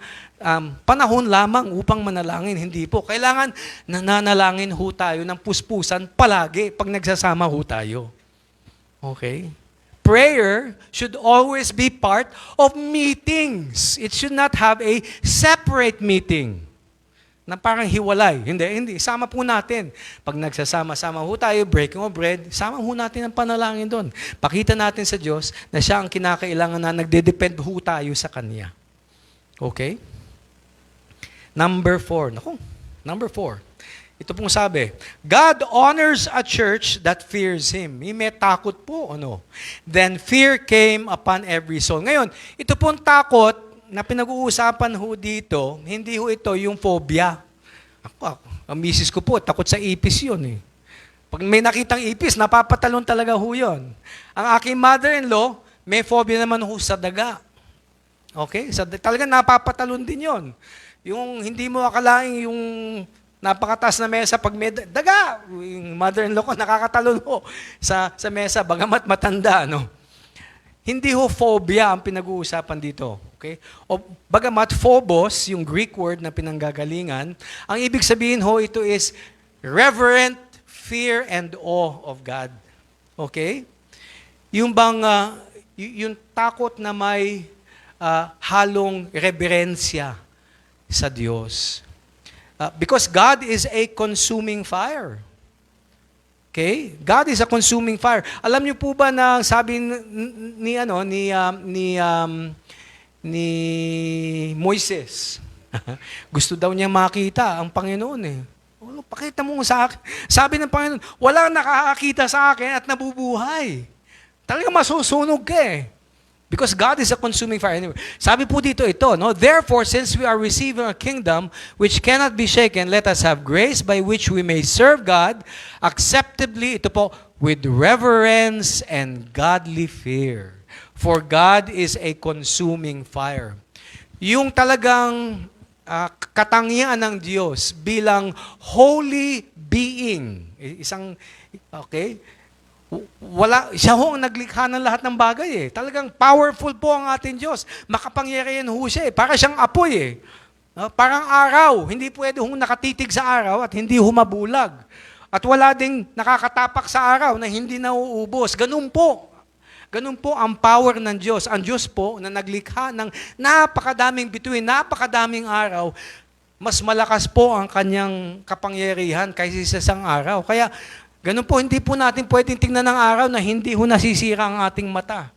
panahon lamang upang manalangin. Hindi po. Kailangan nananalangin ho tayo ng puspusan palagi pag nagsasama ho tayo. Okay? Prayer should always be part of meetings. It should not have a separate meeting na parang hiwalay. Hindi. Sama po natin. Pag nagsasama-sama ho tayo, breaking of bread, sama ho natin ang panalangin doon. Pakita natin sa Diyos na siya ang kinakailangan na nagde-depend ho tayo sa Kanya. Okay? Number 4. Number 4. Ito pong sabi, God honors a church that fears Him. May takot po, Then fear came upon every soul. Ngayon, ito pong takot na pinag-uusapan ho dito, hindi ho ito yung phobia. Ang misis ko po, takot sa ipis yun Pag may nakitang ipis, napapatalon talaga ho yun. Ang aking mother-in-law, may phobia naman ho sa daga. Okay? Talagang napapatalon din yun. Yung hindi mo akalaing yung Napakataas na mesa. Pag may daga, yung mother-in-law ko nakakatalon ho sa mesa, bagamat matanda, no? Hindi ho phobia ang pinag-uusapan dito. Okay? O bagamat phobos, yung Greek word na pinanggagalingan, ang ibig sabihin ho, ito is reverent fear and awe of God. Okay? Yung bang, yung takot na may halong reverensya sa Diyos. Because God is a consuming fire. Okay? God is a consuming fire. Alam niyo po ba na sabi ni Moises, gusto daw niya makita ang Panginoon eh. Oh, pakita mo sa akin. Sabi ng Panginoon, walang nakakakita sa akin at nabubuhay. Talagang masusunog ka eh. Because God is a consuming fire. Anyway, sabi po dito ito, no? Therefore, since we are receiving a kingdom which cannot be shaken, let us have grace by which we may serve God acceptably, ito po, with reverence and godly fear. For God is a consuming fire. Yung talagang katangian ng Diyos bilang holy being. Okay? Siya ho ang naglikha ng lahat ng bagay eh. Talagang powerful po ang ating Diyos. Makapangyarihan ho siya eh. Para siyang apoy eh. Parang araw. Hindi pwede hong nakatitig sa araw at hindi humabulag. At wala ding nakakatapak sa araw na hindi nauubos. Ganun po. Ganun po ang power ng Diyos. Ang Diyos po na naglikha ng napakadaming bituin, napakadaming araw, mas malakas po ang kanyang kapangyarihan kaysa sa isang araw. Kaya, ganun po, hindi po natin pwedeng tingnan ng araw na hindi ho nasisira ang ating mata.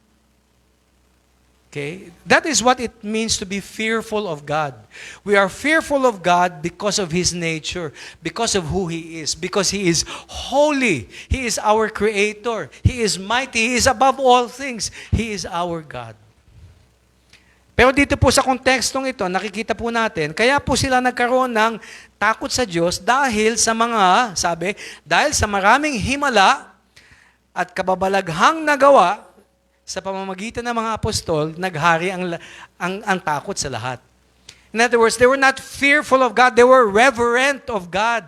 Okay? That is what it means to be fearful of God. We are fearful of God because of His nature, because of who He is, because He is holy. He is our Creator. He is mighty. He is above all things. He is our God. Pero dito po sa kontekstong ito, nakikita po natin, kaya po sila nagkaroon ng takot sa Diyos dahil sa dahil sa maraming himala at kababalaghang nagawa sa pamamagitan ng mga apostol, naghari ang takot sa lahat. In other words, they were not fearful of God, they were reverent of God.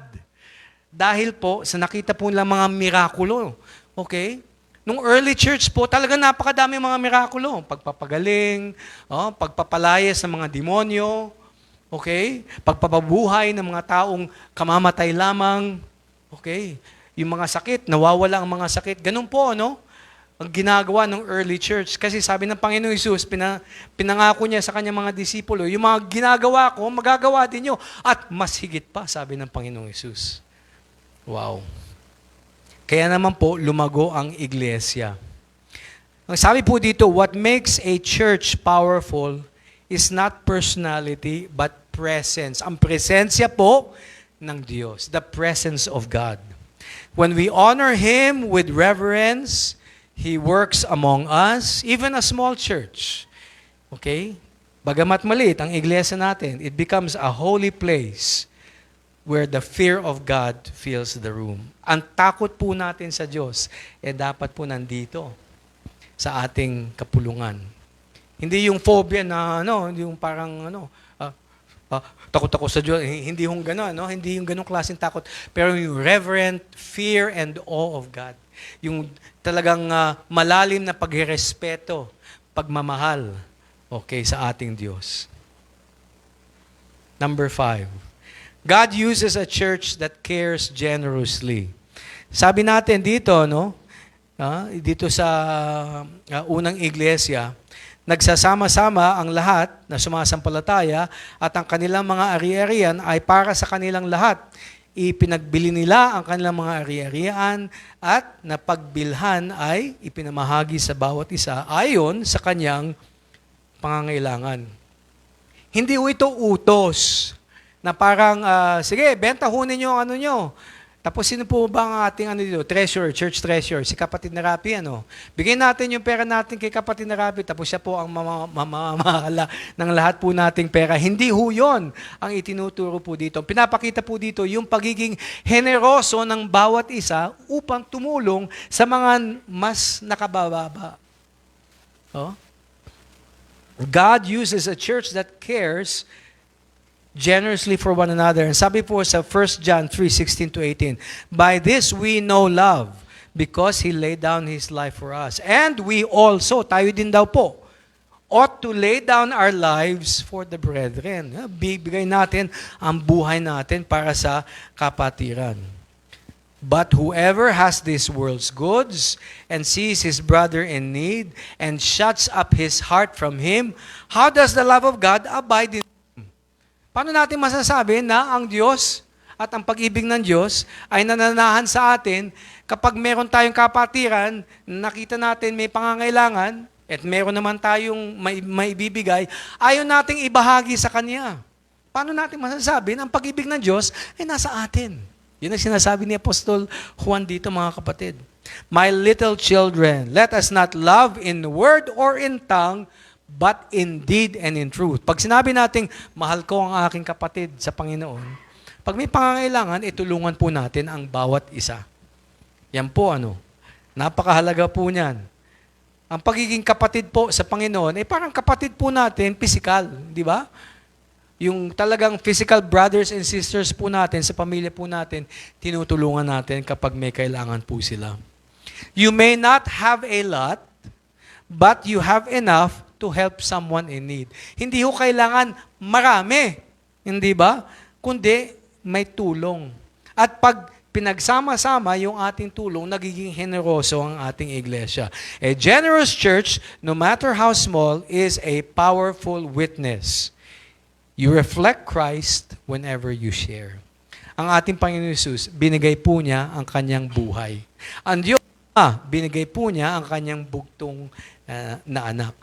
Dahil po sa nakita po nilang mga mirakulo. Okay? Nung early church po, talagang napakadami mga mirakulo. Pagpapagaling, pagpapalayas ng mga demonyo, okay? Pagpapabuhay ng mga taong kamamatay lamang, okay? Yung mga sakit, nawawala ang mga sakit. Ganun po, no? Ang ginagawa ng early church. Kasi sabi ng Panginoon Hesus, pinangako niya sa kanyang mga disipulo, yung mga ginagawa ko, magagawa din nyo. At mas higit pa, sabi ng Panginoong Hesus. Wow. Kaya naman po, lumago ang iglesia. Ang sabi po dito, what makes a church powerful is not personality, but presence. Ang presensya po ng Diyos. The presence of God. When we honor Him with reverence, He works among us, even a small church. Okay? Bagamat maliit ang iglesia natin, it becomes a holy place where the fear of God fills the room. Ang takot po natin sa Diyos, dapat po nandito sa ating kapulungan. Hindi yung phobia na, yung parang, takot ako sa Diyos. Hindi yung gano'n, Hindi yung gano'ng klaseng takot. Pero yung reverent fear and awe of God. Yung talagang malalim na pagrespeto, pagmamahal, sa ating Diyos. Number 5. God uses a church that cares generously. Sabi natin dito, dito sa unang iglesia, nagsasama-sama ang lahat na sumasampalataya at ang kanilang mga ari-arian ay para sa kanilang lahat. Ipinagbili nila ang kanilang mga ari-arian at napagbilhan ay ipinamahagi sa bawat isa ayon sa kanyang pangangailangan. Hindi ito utos na parang, sige, benta ho ninyo ang ano nyo. Tapos sino po ba ang ating treasurer, church treasurer, si Kapatid na Rapi, Bigyan natin yung pera natin kay Kapatid na Rapi, tapos siya po ang mamamahala ng lahat po nating pera. Hindi ho yun ang itinuturo po dito. Pinapakita po dito yung pagiging generoso ng bawat isa upang tumulong sa mga mas nakabababa. God uses a church that cares generously for one another. And sabi po sa 1 John 3:16-18, by this we know love, because He laid down His life for us. And we also, tayo din daw po, ought to lay down our lives for the brethren. Bibigay natin ang buhay natin para sa kapatiran. But whoever has this world's goods and sees his brother in need and shuts up his heart from him, how does the love of God abide in him? Paano natin masasabi na ang Diyos at ang pag-ibig ng Diyos ay nananahan sa atin kapag meron tayong kapatiran, nakita natin may pangangailangan, at meron naman tayong may ibibigay, ayaw nating ibahagi sa Kanya. Paano natin masasabi na ang pag-ibig ng Diyos ay nasa atin? Yun ang sinasabi ni Apostol Juan dito, mga kapatid. My little children, let us not love in word or in tongue, but in deed and in truth. Pag sinabi nating, mahal ko ang aking kapatid sa Panginoon, pag may pangangailangan, itulungan po natin ang bawat isa. Yan po napakahalaga po niyan. Ang pagiging kapatid po sa Panginoon, parang kapatid po natin, physical, di ba? Yung talagang physical brothers and sisters po natin, sa pamilya po natin, tinutulungan natin kapag may kailangan po sila. You may not have a lot, but you have enough to help someone in need. Hindi ho kailangan marami, hindi ba? Kundi may tulong. At pag pinagsama-sama yung ating tulong, nagiging generoso ang ating iglesia. A generous church, no matter how small, is a powerful witness. You reflect Christ whenever you share. Ang ating Panginoon Hesus, binigay po niya ang kanyang buhay. Ang Diyos, binigay po niya ang kanyang bugtong na anak.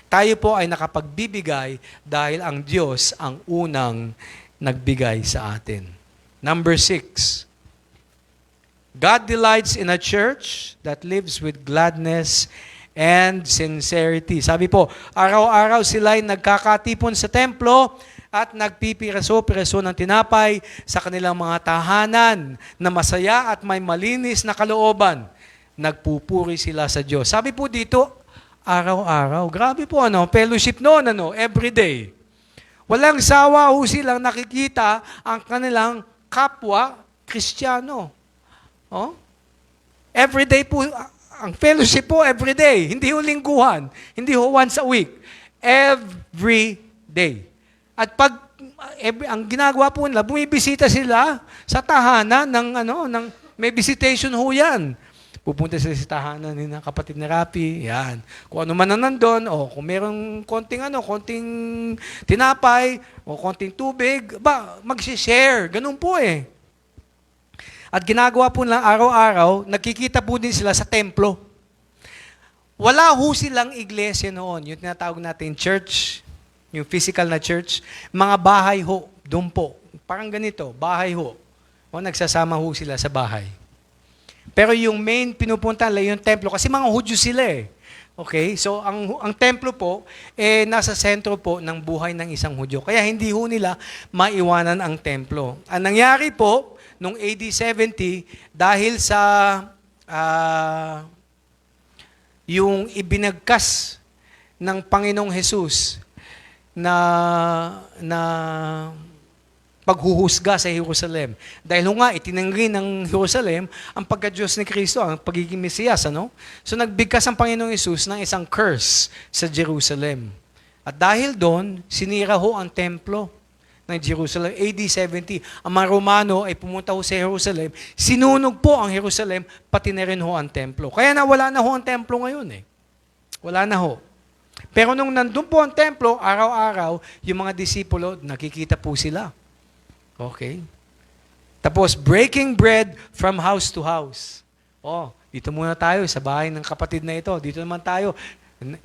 Tayo po ay nakapagbibigay dahil ang Diyos ang unang nagbigay sa atin. Number 6. God delights in a church that lives with gladness and sincerity. Sabi po, araw-araw sila'y nagkakatipon sa templo at nagpipiraso-piraso ng tinapay sa kanilang mga tahanan na masaya at may malinis na kalooban. Nagpupuri sila sa Diyos. Sabi po dito, araw-araw. Grabe po fellowship noon, everyday. Walang sawa ho silang nakikita ang kanilang kapwa Kristiyano. Everyday po, ang fellowship po everyday. Hindi ho lingguhan. Hindi ho once a week. Every day. At pag ang ginagawa po nila, bumibisita sila sa tahanan ng may visitation ho yan. Pupunta sila sa tahanan ni kapatid na Rapi, yan. Kung ano man na nandun, kung merong konting tinapay, o konting tubig, mag-share. Ganun po At ginagawa po nila araw-araw, nagkikita po din sila sa templo. Wala ho silang iglesia noon. Yung tinatawag natin church, yung physical na church, mga bahay ho, doon po. Parang ganito, bahay ho. Nagsasama ho sila sa bahay. Pero yung main pinupunta nila, yung templo, kasi mga Hudyo sila Okay? So, ang templo po, nasa sentro po ng buhay ng isang Hudyo. Kaya hindi ho nila maiwanan ang templo. Ang nangyari po, noong AD 70, dahil sa yung ibinagkas ng Panginoong Hesus, na paghuhusga sa Jerusalem. Dahil nga, itinanggi ng Jerusalem ang pagka-Diyos ni Kristo, ang pagiging Mesiyas. So nagbigkas ang Panginoong Hesus ng isang curse sa Jerusalem. At dahil doon, sinira ho ang templo ng Jerusalem, AD 70. Ang mga Romano ay pumunta ho sa Jerusalem, sinunog po ang Jerusalem, pati na rin ho ang templo. Kaya wala na ho ang templo ngayon Wala na ho. Pero nung nandun po ang templo, araw-araw, yung mga disipulo, nakikita po sila. Okay? Tapos, breaking bread from house to house. Dito muna tayo sa bahay ng kapatid na ito. Dito naman tayo.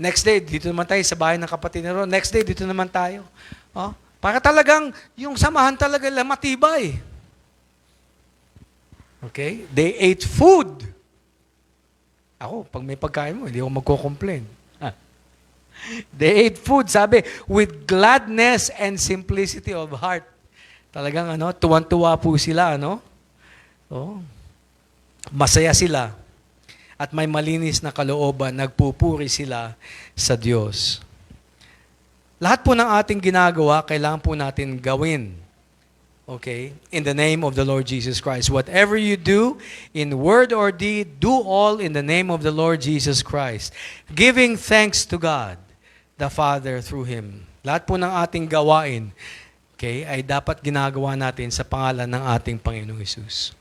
Next day, dito naman tayo sa bahay ng kapatid na ito. Next day, dito naman tayo. Para talagang, yung samahan talaga matibay. Okay? They ate food. Ako, pag may pagkain mo, hindi ako magko-complain. They ate food, sabi, with gladness and simplicity of heart. Talagang tuwan-tuwa po sila, masaya sila. At may malinis na kalooban, nagpupuri sila sa Diyos. Lahat po ng ating ginagawa, kailangan po natin gawin Okay? In the name of the Lord Jesus Christ. Whatever you do, in word or deed, do all in the name of the Lord Jesus Christ. Giving thanks to God, the Father, through Him. Lahat po ng ating gawain, okay, ay dapat ginagawa natin sa pangalan ng ating Panginoong Hesus.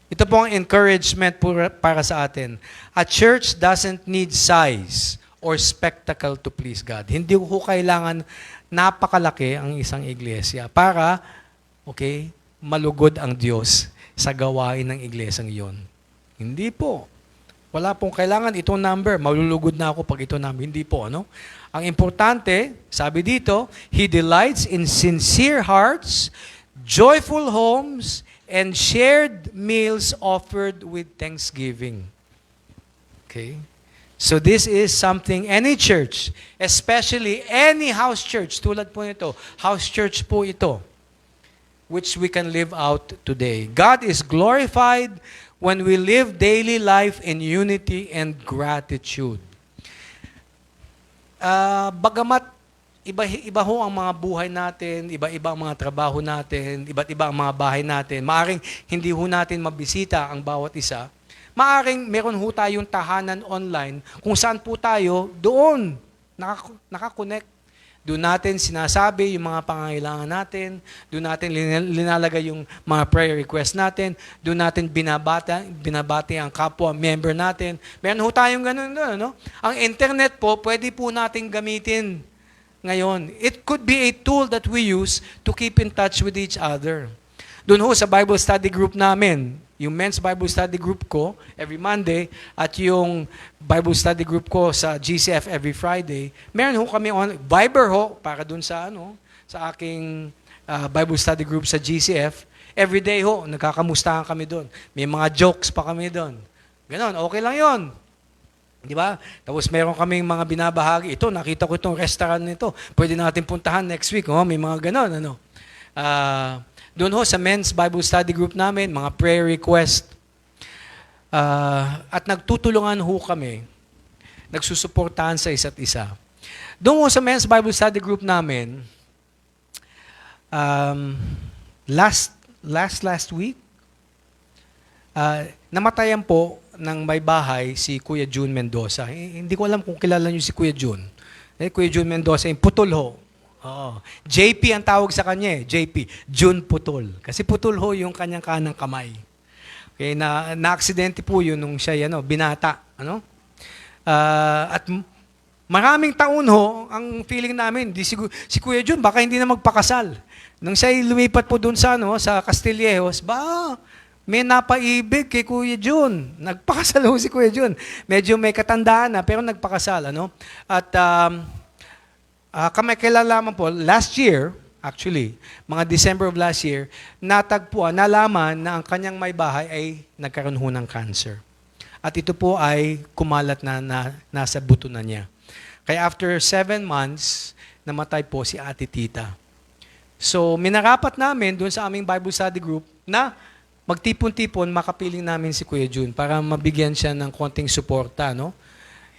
Ito po ang encouragement para sa atin. A church doesn't need size or spectacle to please God. Hindi ko kailangan napakalaki ang isang iglesia para, okay, malugod ang Diyos sa gawain ng iglesyang iyon. Hindi po. Wala pong kailangan itong number. Malulugod na ako pag ito number. Hindi po, ano? Ang importante, sabi dito, He delights in sincere hearts, joyful homes, and shared meals offered with thanksgiving. Okay? So this is something any church, especially any house church, tulad po nito, house church po ito, which we can live out today. God is glorified when we live daily life in unity and gratitude. Bagamat iba ho ang mga buhay natin, iba-iba ang mga trabaho natin, iba't iba ang mga bahay natin, maaring hindi ho natin mabisita ang bawat isa, maaring meron ho tayong tahanan online kung saan po tayo doon nakakonect. Doon natin sinasabi yung mga pangangailangan natin, doon natin linalagay yung mga prayer request natin, doon natin binabati ang kapwa member natin. Meron ho tayong ganun doon, no? Ang internet po, pwede po natin gamitin ngayon. It could be a tool that we use to keep in touch with each other. Doon ho sa Bible study group namin, yung men's Bible study group ko every Monday at yung Bible study group ko sa GCF every Friday, meron ho kami on Viber ho para doon sa sa aking Bible study group sa GCF. Every day ho, nagkakamustahan kami doon. May mga jokes pa kami doon. Ganon, okay lang 'yon. Di ba? Tapos meron kaming mga binabahagi. Ito, nakita ko itong restaurant nito. Pwede natin puntahan next week. Oh, may mga ganon. Doon ho sa men's Bible study group namin, mga prayer request. At nagtutulungan ho kami. Nagsusuportahan sa isa't isa. Doon ho sa men's Bible study group namin, last week, namatayan po ng may bahay si Kuya June Mendoza. Hindi ko alam kung kilala niyo si Kuya June. Kuya June Mendoza, yung putol ho. Oo. JP ang tawag sa kanya JP, June Putol. Kasi putol ho yung kanyang kanang kamay. Okay, na-aksidente po yun nung siya binata. At maraming taon ho, ang feeling namin, si Kuya June, baka hindi na magpakasal. Nung siya lumipat po doon sa Castillejos, may napaibig kay Kuya June. Nagpakasal ho si Kuya June. Medyo may katandaan na, pero nagpakasal. At kami kilalaman po, last year, actually, mga December of last year, nalaman na ang kanyang may bahay ay nagkaroon ho ng cancer. At ito po ay kumalat na nasa buto na niya. Kaya after 7 months, namatay po si Ate Tita. So, minarapat namin doon sa aming Bible study group na magtipon-tipon, makapiling namin si Kuya June para mabigyan siya ng konting suporta,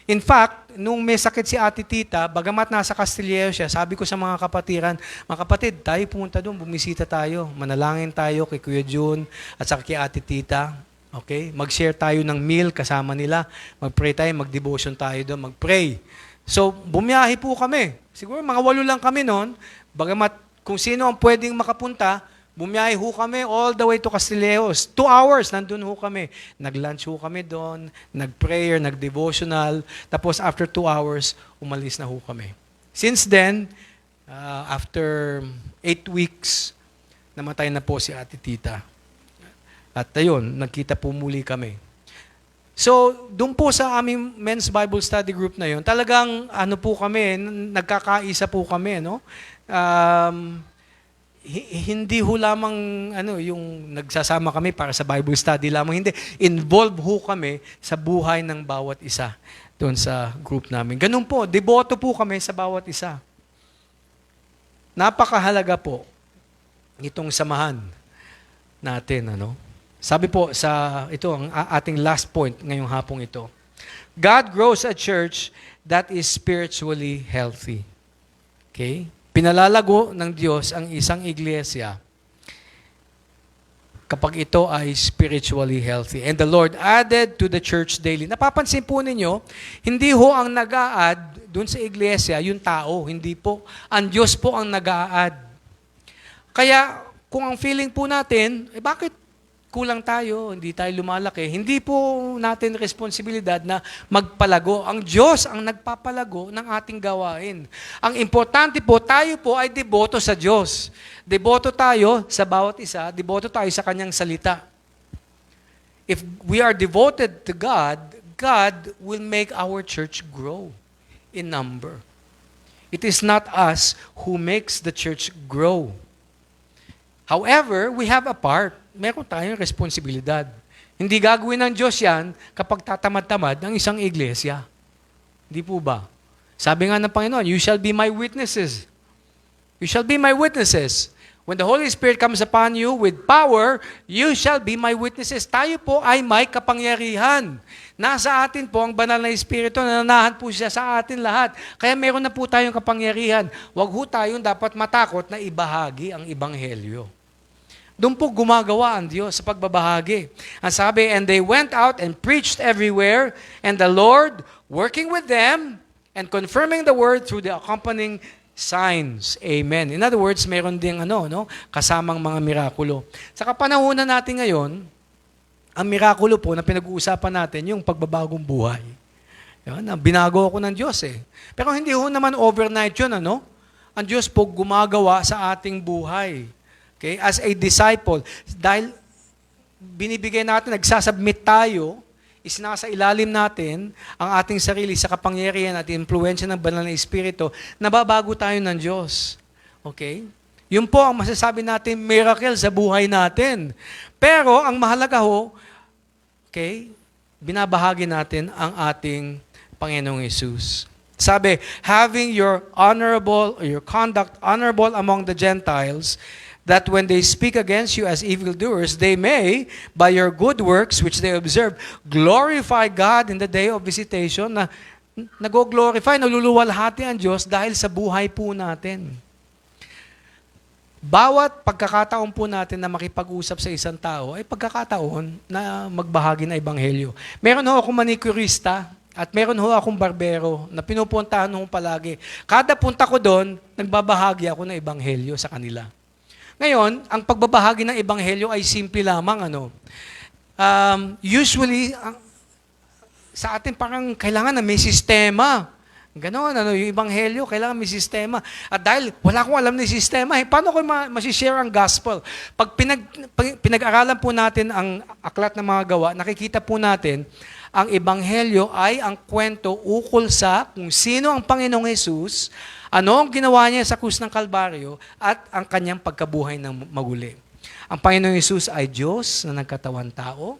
In fact, nung may sakit si Ate Tita, bagamat nasa Castillejos siya, sabi ko sa mga kapatiran, mga kapatid, tayo pumunta doon, bumisita tayo, manalangin tayo kay Kuya June at saka kay Ate Tita. Okay? Mag-share tayo ng meal kasama nila, mag-pray tayo, mag-devotion tayo doon, mag-pray. So, bumiyahe po kami. Siguro mga 8 lang kami noon, bagamat kung sino ang pwedeng makapunta, bumiyahe ho kami all the way to Castillejos. 2 hours, nandun ho kami. Nag-lunch ho kami doon, nag-prayer, nag-devotional. Tapos after 2 hours, umalis na ho kami. Since then, after 8 weeks, namatay na po si Ate Tita. At ayun, nagkita po muli kami. So, doon po sa aming men's Bible study group na yun, talagang po kami, nagkakaisa po kami, hindi ho lamang yung nagsasama kami para sa Bible study lamang, hindi. Involved ho kami sa buhay ng bawat isa doon sa group namin. Ganun po, deboto po kami sa bawat isa. Napakahalaga po itong samahan natin, Sabi po ito ang ating last point ngayong hapong ito. God grows a church that is spiritually healthy. Okay? Pinalalago ng Diyos ang isang iglesia kapag ito ay spiritually healthy. And the Lord added to the church daily. Napapansin po ninyo, hindi ho ang nag-a-add dun sa iglesia yung tao, hindi po. Ang Diyos po ang nag-a-add. Kaya kung ang feeling po natin, bakit kulang tayo, hindi tayo lumalaki, hindi po natin responsibilidad na magpalago. Ang Diyos ang nagpapalago ng ating gawain. Ang importante po, tayo po ay deboto sa Diyos. Deboto tayo sa bawat isa, deboto tayo sa Kanyang salita. If we are devoted to God, God will make our church grow in number. It is not us who makes the church grow. However, we have a part. Meron tayong responsibilidad. Hindi gagawin ng Diyos yan kapag tatamad-tamad ng isang iglesia. Hindi po ba? Sabi nga ng Panginoon, you shall be my witnesses. You shall be my witnesses. When the Holy Spirit comes upon you with power, you shall be my witnesses. Tayo po ay may kapangyarihan. Nasa atin po ang banal na Espiritu, nananahan po siya sa atin lahat. Kaya meron na po tayong kapangyarihan. Huwag ho tayong dapat matakot na ibahagi ang Ebanghelyo. Doon po gumagawa ang Diyos sa pagbabahagi. Ang sabi, and they went out and preached everywhere, and the Lord working with them and confirming the word through the accompanying signs. Amen. In other words, meron ding kasamang mga mirakulo. Sa kapanahunan natin ngayon, ang mirakulo po na pinag-uusapan natin, yung pagbabagong buhay. Yan, binago ako ng Diyos eh. Pero hindi ho naman overnight yun, Ang Diyos po gumagawa sa ating buhay. Okay? As a disciple, dahil binibigay natin, nagsasubmit tayo, isinasa ilalim natin ang ating sarili sa kapangyarihan at impluwensya ng banal na Espiritu, nababago tayo ng Diyos. Okay? Yun po ang masasabi natin miracle sa buhay natin. Pero ang mahalaga ho, okay, binabahagi natin ang ating Panginoong Hesus. Sabi, having your conduct honorable among the Gentiles, that when they speak against you as evildoers, they may, by your good works which they observe, glorify God in the day of visitation. Na nag-glorify, naluluwalhati ang Diyos dahil sa buhay po natin. Bawat pagkakataon po natin na makipag-usap sa isang tao ay pagkakataon na magbahagi ng Ebanghelyo. Meron ho akong manikurista at meron ho akong barbero na pinupuntahan ho palagi. Kada punta ko doon, nagbabahagi ako ng Ebanghelyo sa kanila. Ngayon, ang pagbabahagi ng Ebanghelyo ay simple lamang. Usually, sa atin parang kailangan na may sistema. Ganon, yung Ebanghelyo, kailangan may sistema. At dahil wala akong alam na sistema, paano ko masishare ang gospel? Pag pinag-aralan po natin ang aklat ng mga gawa, nakikita po natin, ang Ebanghelyo ay ang kwento ukol sa kung sino ang Panginoong Hesus, ano ang ginawa niya sa krus ng Kalbaryo, at ang kanyang pagkabuhay ng maguli. Ang Panginoong Hesus ay Diyos na nagkatawan tao.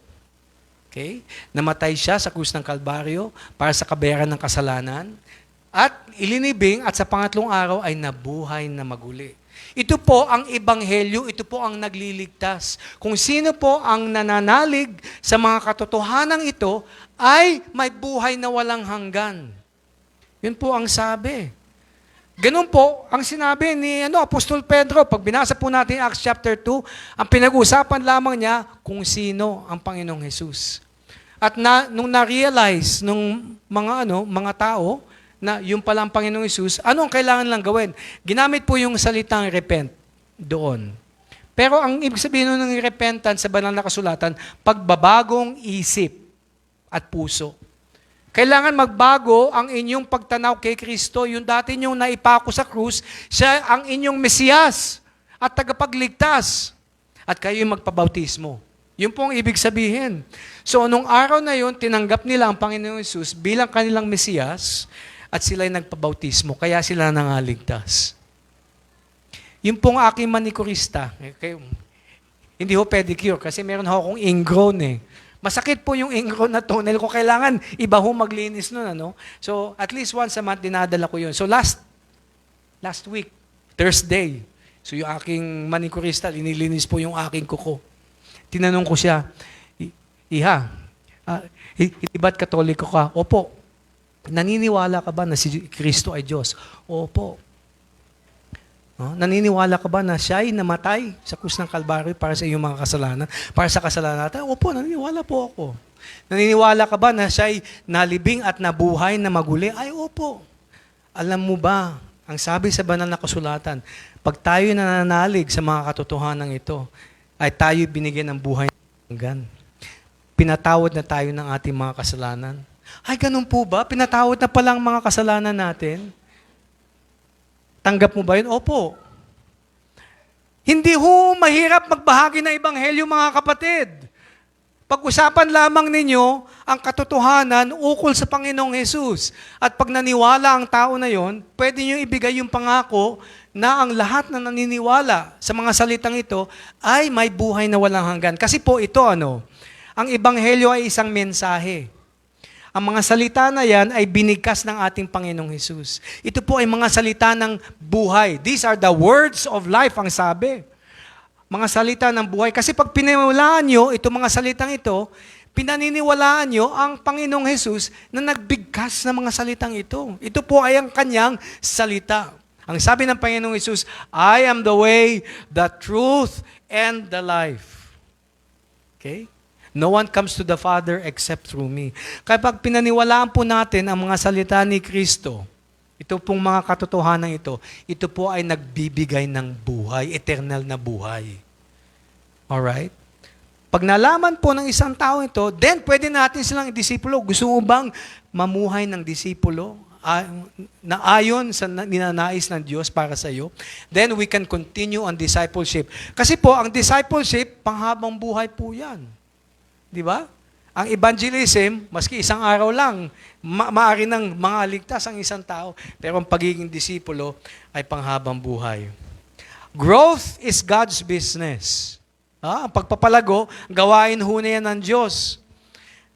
Okay? Namatay siya sa krus ng Kalbaryo para sa kabayaran ng kasalanan. At ilinibing at sa pangatlong araw ay nabuhay na maguli. Ito po ang Ebanghelyo, ito po ang nagliligtas. Kung sino po ang nananalig sa mga katotohanan ito, ay may buhay na walang hanggan. Yun po ang sabi. Ganun po ang sinabi ni Apostol Pedro. Pag binasa po natin Acts chapter 2, ang pinag-usapan lamang niya kung sino ang Panginoong Hesus. At nung na-realize nung mga tao na yung pala ang Panginoong Hesus, ano ang kailangan lang gawin? Ginamit po yung salitang repent doon. Pero ang ibig sabihin ng repentance sa banal na kasulatan, pagbabagong isip at puso. Kailangan magbago ang inyong pagtanaw kay Kristo. Yung dati nyong naipako sa krus, siya ang inyong Mesiyas at tagapagligtas. At kayo yung magpabautismo. Yun po ang ibig sabihin. So, nung araw na yun, tinanggap nila ang Panginoong Hesus bilang kanilang Mesiyas at sila'y nagpabautismo, kaya sila nangaligtas. Yun pong aking manikurista. Hindi ho pedicure kasi meron ho akong ingrown eh. Masakit po yung ingrown na toenail ko. Kailangan iba ho maglinis nun. So, at least once a month, dinadala ko yun. So, last week, Thursday, so yung aking manikurista, linilinis po yung aking kuko. Tinanong ko siya, Iha, hindi ba't Katoliko ka? Opo. Naniniwala ka ba na si Kristo ay Diyos? Opo. No? Naniniwala ka ba na siya'y namatay sa krus ng Kalbaryo para sa iyong mga kasalanan? Para sa kasalanan natin? Opo, naniniwala po ako. Naniniwala ka ba na siya'y nalibing at nabuhay na maguli? Ay, opo. Alam mo ba, ang sabi sa banal na kasulatan, pag tayo nananalig sa mga katotohanan ito, ay tayo binigyan ng buhay na hanggan. Pinatawad na tayo ng ating mga kasalanan. Ay, ganun po ba? Pinatawad na pala ang mga kasalanan natin? Tanggap mo ba yun? Opo. Hindi ho mahirap magbahagi ng ebanghelyo, mga kapatid. Pag-usapan lamang ninyo ang katotohanan ukol sa Panginoong Hesus. At pag naniwala ang tao na yon, pwede nyo ibigay yung pangako na ang lahat na naniniwala sa mga salitang ito ay may buhay na walang hanggan. Kasi po ito, ang ebanghelyo ay isang mensahe. Ang mga salita na yan ay binigkas ng ating Panginoong Hesus. Ito po ay mga salita ng buhay. These are the words of life, ang sabi. Mga salita ng buhay. Kasi pag pinaniwalaan nyo, itong mga salitang ito, pinaniniwalaan nyo ang Panginoong Hesus na nagbigkas ng mga salitang ito. Ito po ay ang kanyang salita. Ang sabi ng Panginoong Hesus, I am the way, the truth, and the life. Okay? No one comes to the Father except through me. Kapag pinaniwalaan po natin ang mga salita ni Kristo, ito pong mga katotohanan ito po ay nagbibigay ng buhay, eternal na buhay. Alright? Pag nalaman po ng isang tao ito, then pwede natin silang idisipulo. Gusto mo bang mamuhay ng disipulo na ayon sa ninanais ng Diyos para sa iyo? Then we can continue on discipleship. Kasi po, ang discipleship, panghabang buhay po yan. Di ba? Ang evangelism, maski isang araw lang, maaari ng mga ligtas ang isang tao, pero ang pagiging disipulo ay panghabang buhay. Growth is God's business. Ang pagpapalago, gawain ho na yan ng Diyos.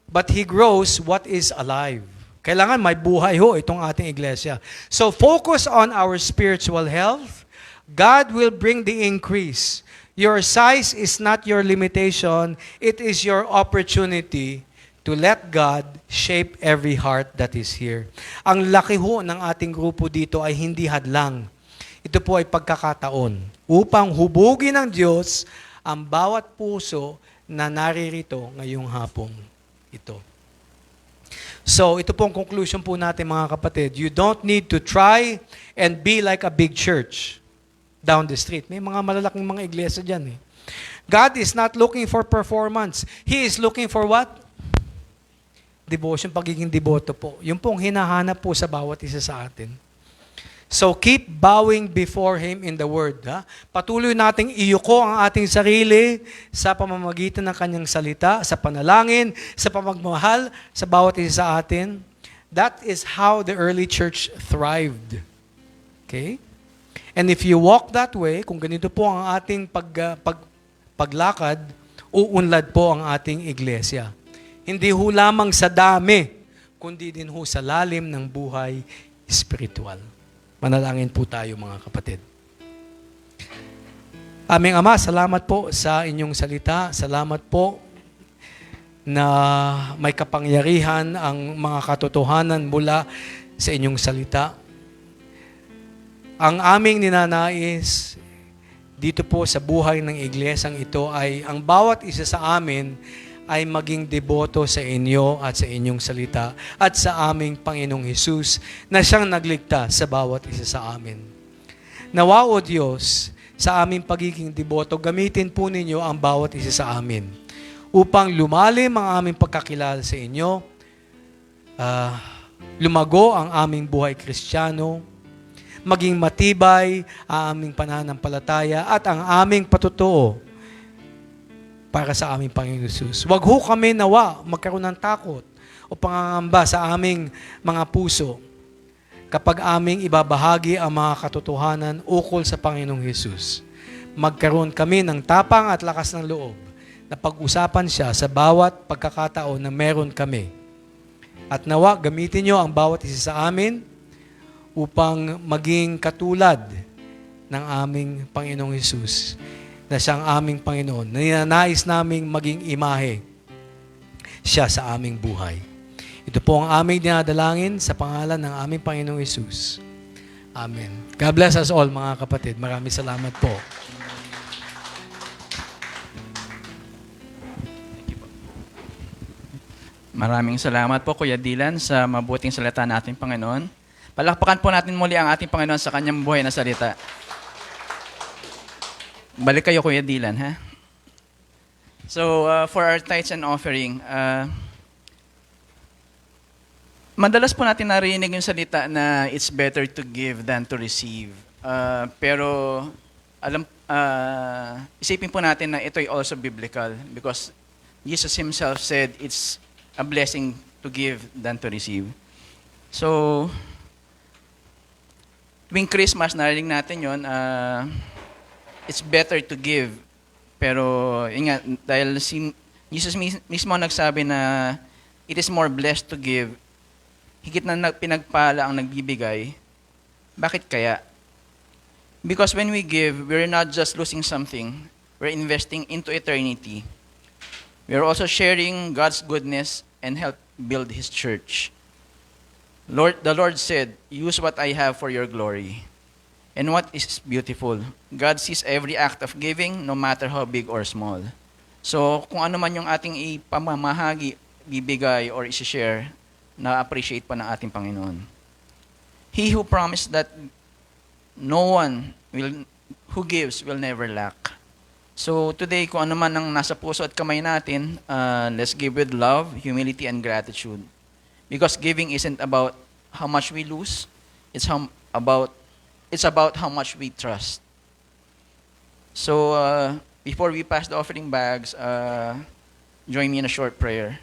But He grows what is alive. Kailangan may buhay ho itong ating iglesia. So focus on our spiritual health. God will bring the increase. Your size is not your limitation. It is your opportunity to let God shape every heart that is here. Ang laki ho ng ating grupo dito ay hindi hadlang. Ito po ay pagkakataon upang hubugin ng Diyos ang bawat puso na naririto ngayong hapong ito. So, ito pong conclusion po natin, mga kapatid. You don't need to try and be like a big church down the street. May mga malalaking mga iglesia dyan. God is not looking for performance. He is looking for what? Devotion, pagiging deboto po. Yung pong hinahanap po sa bawat isa sa atin. So keep bowing before Him in the Word. Patuloy nating iyuko ang ating sarili sa pamamagitan ng Kanyang salita, sa panalangin, sa pamagmahal, sa bawat isa sa atin. That is how the early church thrived. Okay? And if you walk that way, kung ganito po ang ating paglakad, uunlad po ang ating iglesia. Hindi ho lamang sa dami, kundi din ho sa lalim ng buhay spiritual. Manalangin po tayo, mga kapatid. Aming Ama, salamat po sa inyong salita. Salamat po na may kapangyarihan ang mga katotohanan mula sa inyong salita. Ang aming ninanais dito po sa buhay ng iglesyang ito ay ang bawat isa sa amin ay maging deboto sa inyo at sa inyong salita at sa aming Panginoong Hesus na siyang nagligtas sa bawat isa sa amin. Nawa o Diyos, sa aming pagiging deboto, gamitin po ninyo ang bawat isa sa amin upang lumalim ang aming pagkakilala sa inyo, lumago ang aming buhay Kristiyano, maging matibay ang aming pananampalataya at ang aming patutuo para sa aming Panginoon Hesus. Huwag ho kami nawa magkaroon ng takot o pangangamba sa aming mga puso kapag aming ibabahagi ang mga katotohanan ukol sa Panginoong Hesus. Magkaroon kami ng tapang at lakas ng loob na pag-usapan siya sa bawat pagkakataon na meron kami. At nawa, gamitin nyo ang bawat isa sa amin upang maging katulad ng aming Panginoong Hesus na siyang aming Panginoon, na ninanais naming maging imahe siya sa aming buhay. Ito po ang aming dinadalangin sa pangalan ng aming Panginoong Hesus. Amen. God bless us all, mga kapatid. Maraming salamat po. Maraming salamat po, Kuya Dylan, sa mabuting salita natin, Panginoon. Palakpakan po natin muli ang ating Panginoon sa kanyang buhay na salita. Balik kayo, Kuya Dylan, ha? So, for our tithes and offering, madalas po natin narinig yung salita na it's better to give than to receive. Pero, isipin po natin na ito ay also biblical because Jesus Himself said it's a blessing to give than to receive. So, tuwing Christmas, narinig natin yun, it's better to give. Pero, yun nga, dahil Jesus mismo nagsabi na it is more blessed to give, higit na pinagpala ang nagbibigay. Bakit kaya? Because when we give, we're not just losing something, we're investing into eternity. We're also sharing God's goodness and help build His church. The Lord said, use what I have for your glory. And what is beautiful, God sees every act of giving, no matter how big or small. So, kung ano man yung ating ipamamahagi, bibigay, or isi-share, na-appreciate pa ng ating Panginoon. He who promised that no one who gives will never lack. So today, kung ano man ang nasa puso at kamay natin, let's give with love, humility, and gratitude. Because giving isn't about how much we lose, it's about how much we trust. So before we pass the offering bags, join me in a short prayer.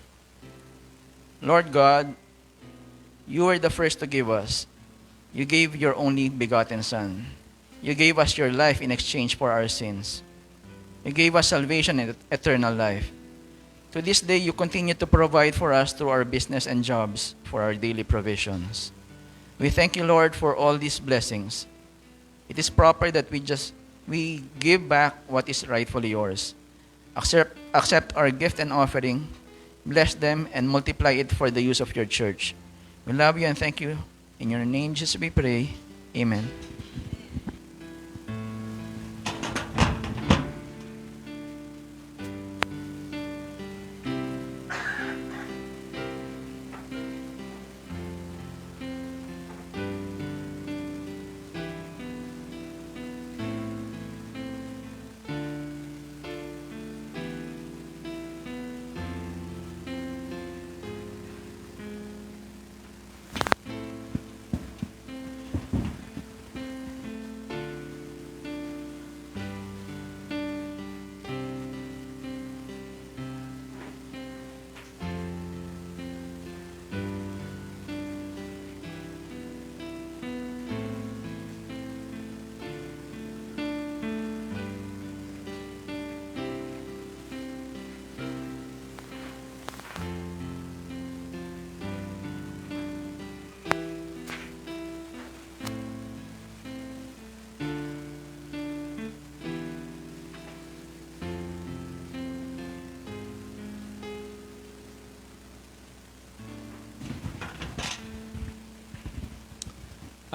Lord God, you were the first to give us. You gave your only begotten Son. You gave us your life in exchange for our sins. You gave us salvation and eternal life. To this day, you continue to provide for us through our business and jobs for our daily provisions. We thank you, Lord, for all these blessings. It is proper that we give back what is rightfully yours. Accept our gift and offering, bless them, and multiply it for the use of your church. We love you and thank you. In your name, Jesus, we pray. Amen.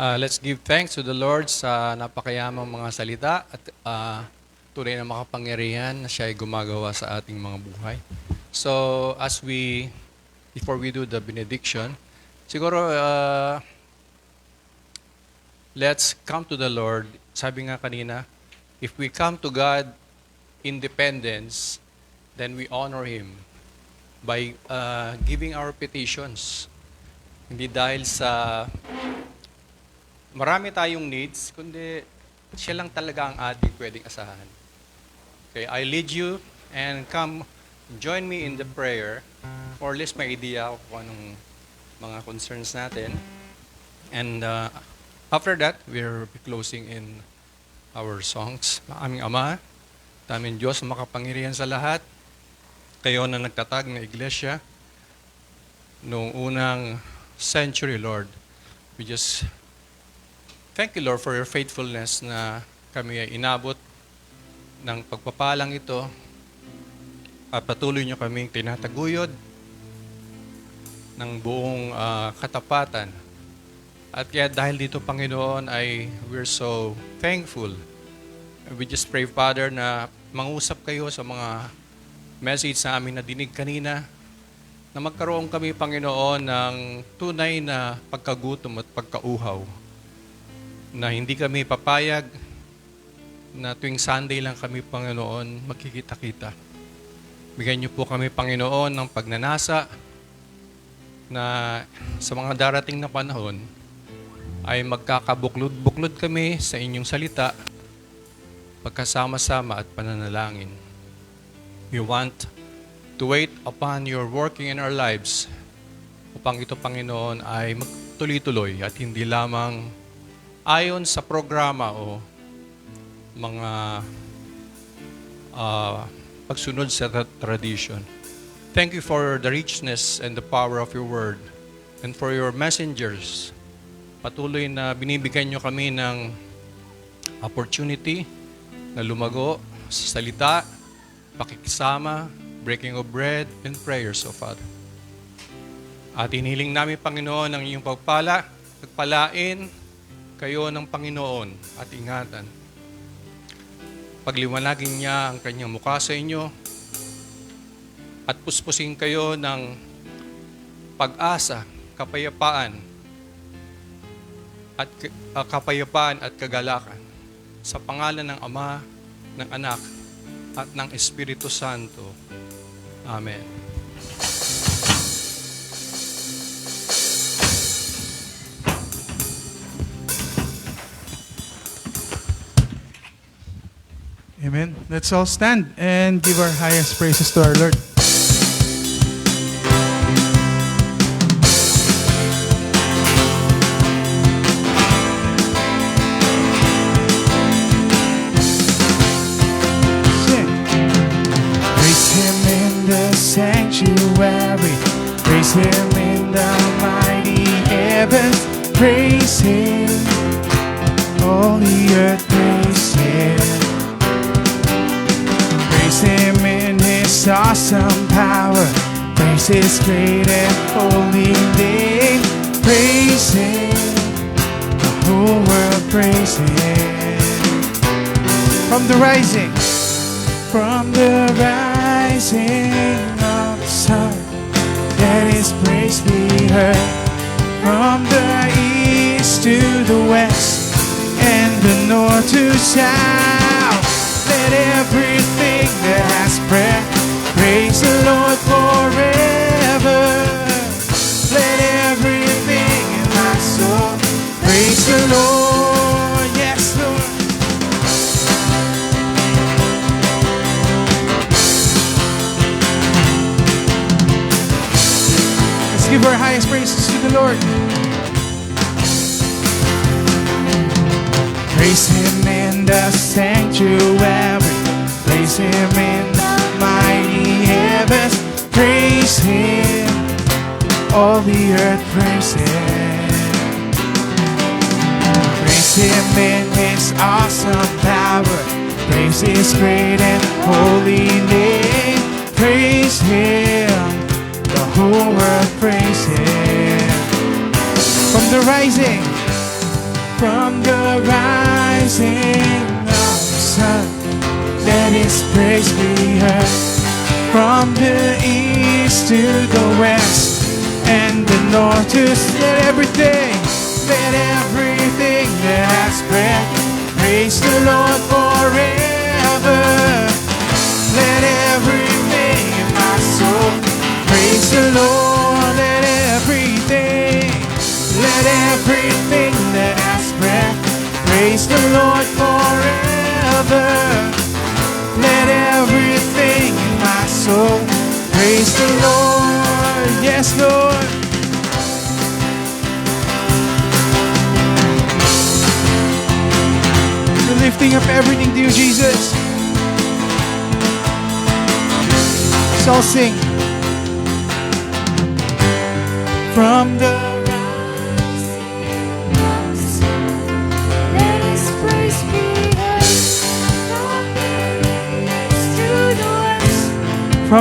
Let's give thanks to the Lord sa napakayamang mga salita at tunay na makapangyarihan na siya ay gumagawa sa ating mga buhay. So, before we do the benediction, siguro, let's come to the Lord. Sabi nga kanina, if we come to God in dependence, then we honor Him by giving our petitions. Hindi dahil sa marami tayong needs, kundi siya lang talaga ang ating pwedeng asahan. Okay, I lead you and come join me in the prayer or at least may idea kung anong mga concerns natin. And after that, we'll be closing in our songs. Aming Ama, daming Diyos makapangyarihan sa lahat, kayo na nagtatag ng iglesia noong unang century, Lord. We just thank you, Lord, for your faithfulness na kami ay inabot ng pagpapalang ito at patuloy nyo kaming tinataguyod ng buong katapatan At kaya dahil dito, Panginoon, we're so thankful. We just pray, Father, na mangusap kayo sa mga message sa amin na dinig kanina, na magkaroon kami, Panginoon, ng tunay na pagkagutom at pagkauhaw, na hindi kami papayag na tuwing Sunday lang kami, Panginoon, magkikita-kita. Bigyan niyo po kami, Panginoon, ng pagnanasa na sa mga darating na panahon ay magkakabuklod-buklod kami sa inyong salita, pagkasama-sama at pananalangin. We want to wait upon your working in our lives upang ito, Panginoon, ay magtuloy-tuloy at hindi lamang ayon sa programa o mga pagsunod sa tradition. Thank you for the richness and the power of your word and for your messengers. Patuloy na binibigyan nyo kami ng opportunity na lumago sa salita, pakikisama, breaking of bread, and prayers, O Father. At inihiling namin, Panginoon, ang iyong pagpalain kayo ng Panginoon at ingatan. Pagliwanagin niya ang kanyang mukha sa inyo at puspusin kayo ng pag-asa, kapayapaan at kagalakan sa pangalan ng Ama, ng Anak, at ng Espiritu Santo. Amen. Amen. Let's all stand and give our highest praises to our Lord. Sing. Praise Him in the sanctuary. Praise Him in the mighty heavens. Praise Him. All the earth praise Him. Praise Him in His awesome power. Praise His great and holy name. Praise Him. The whole world praise Him. From the rising of the sun, let His praise be heard. From the east to the west and the north to south, let everything that has breath praise the Lord forever. Let everything in my soul praise the Lord. Yes, Lord. Let's give our highest praises to the Lord. Praise Him in the sanctuary. Praise Him in the mighty heavens. Praise Him. All the earth praise Him. Praise Him in His awesome power. Praise His great and holy name. Praise Him. The whole world praise Him. From the rising of the sun, let His praise be heard. From the east to the west and the north to let everything that has breath praise the Lord forever. Let everything in my soul praise the Lord. Let everything that has breath praise the Lord forever. Let everything in my soul praise the Lord. Yes, Lord. We're lifting up everything to you, Jesus. Let's all sing. From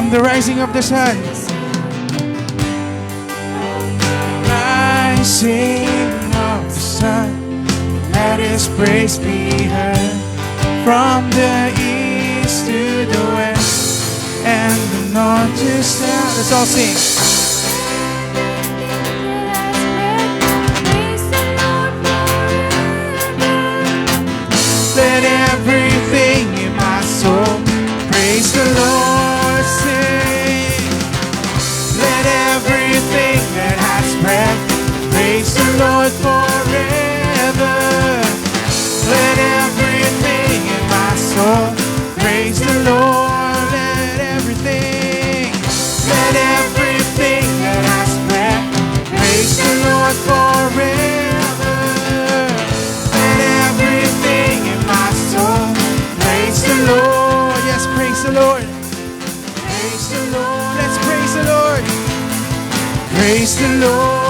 the rising of the sun, rising of His praise be heard from the east to the west and the north to south. Let's all sing. Let everything in my soul praise the Lord. Sing. Let everything that has breath praise the Lord forever. Let everything in my soul praise the Lord. Let everything that has breath praise the Lord forever. Let everything in my soul praise the Lord. Yes, praise the Lord. Praise the Lord. Let's praise the Lord. Praise the Lord.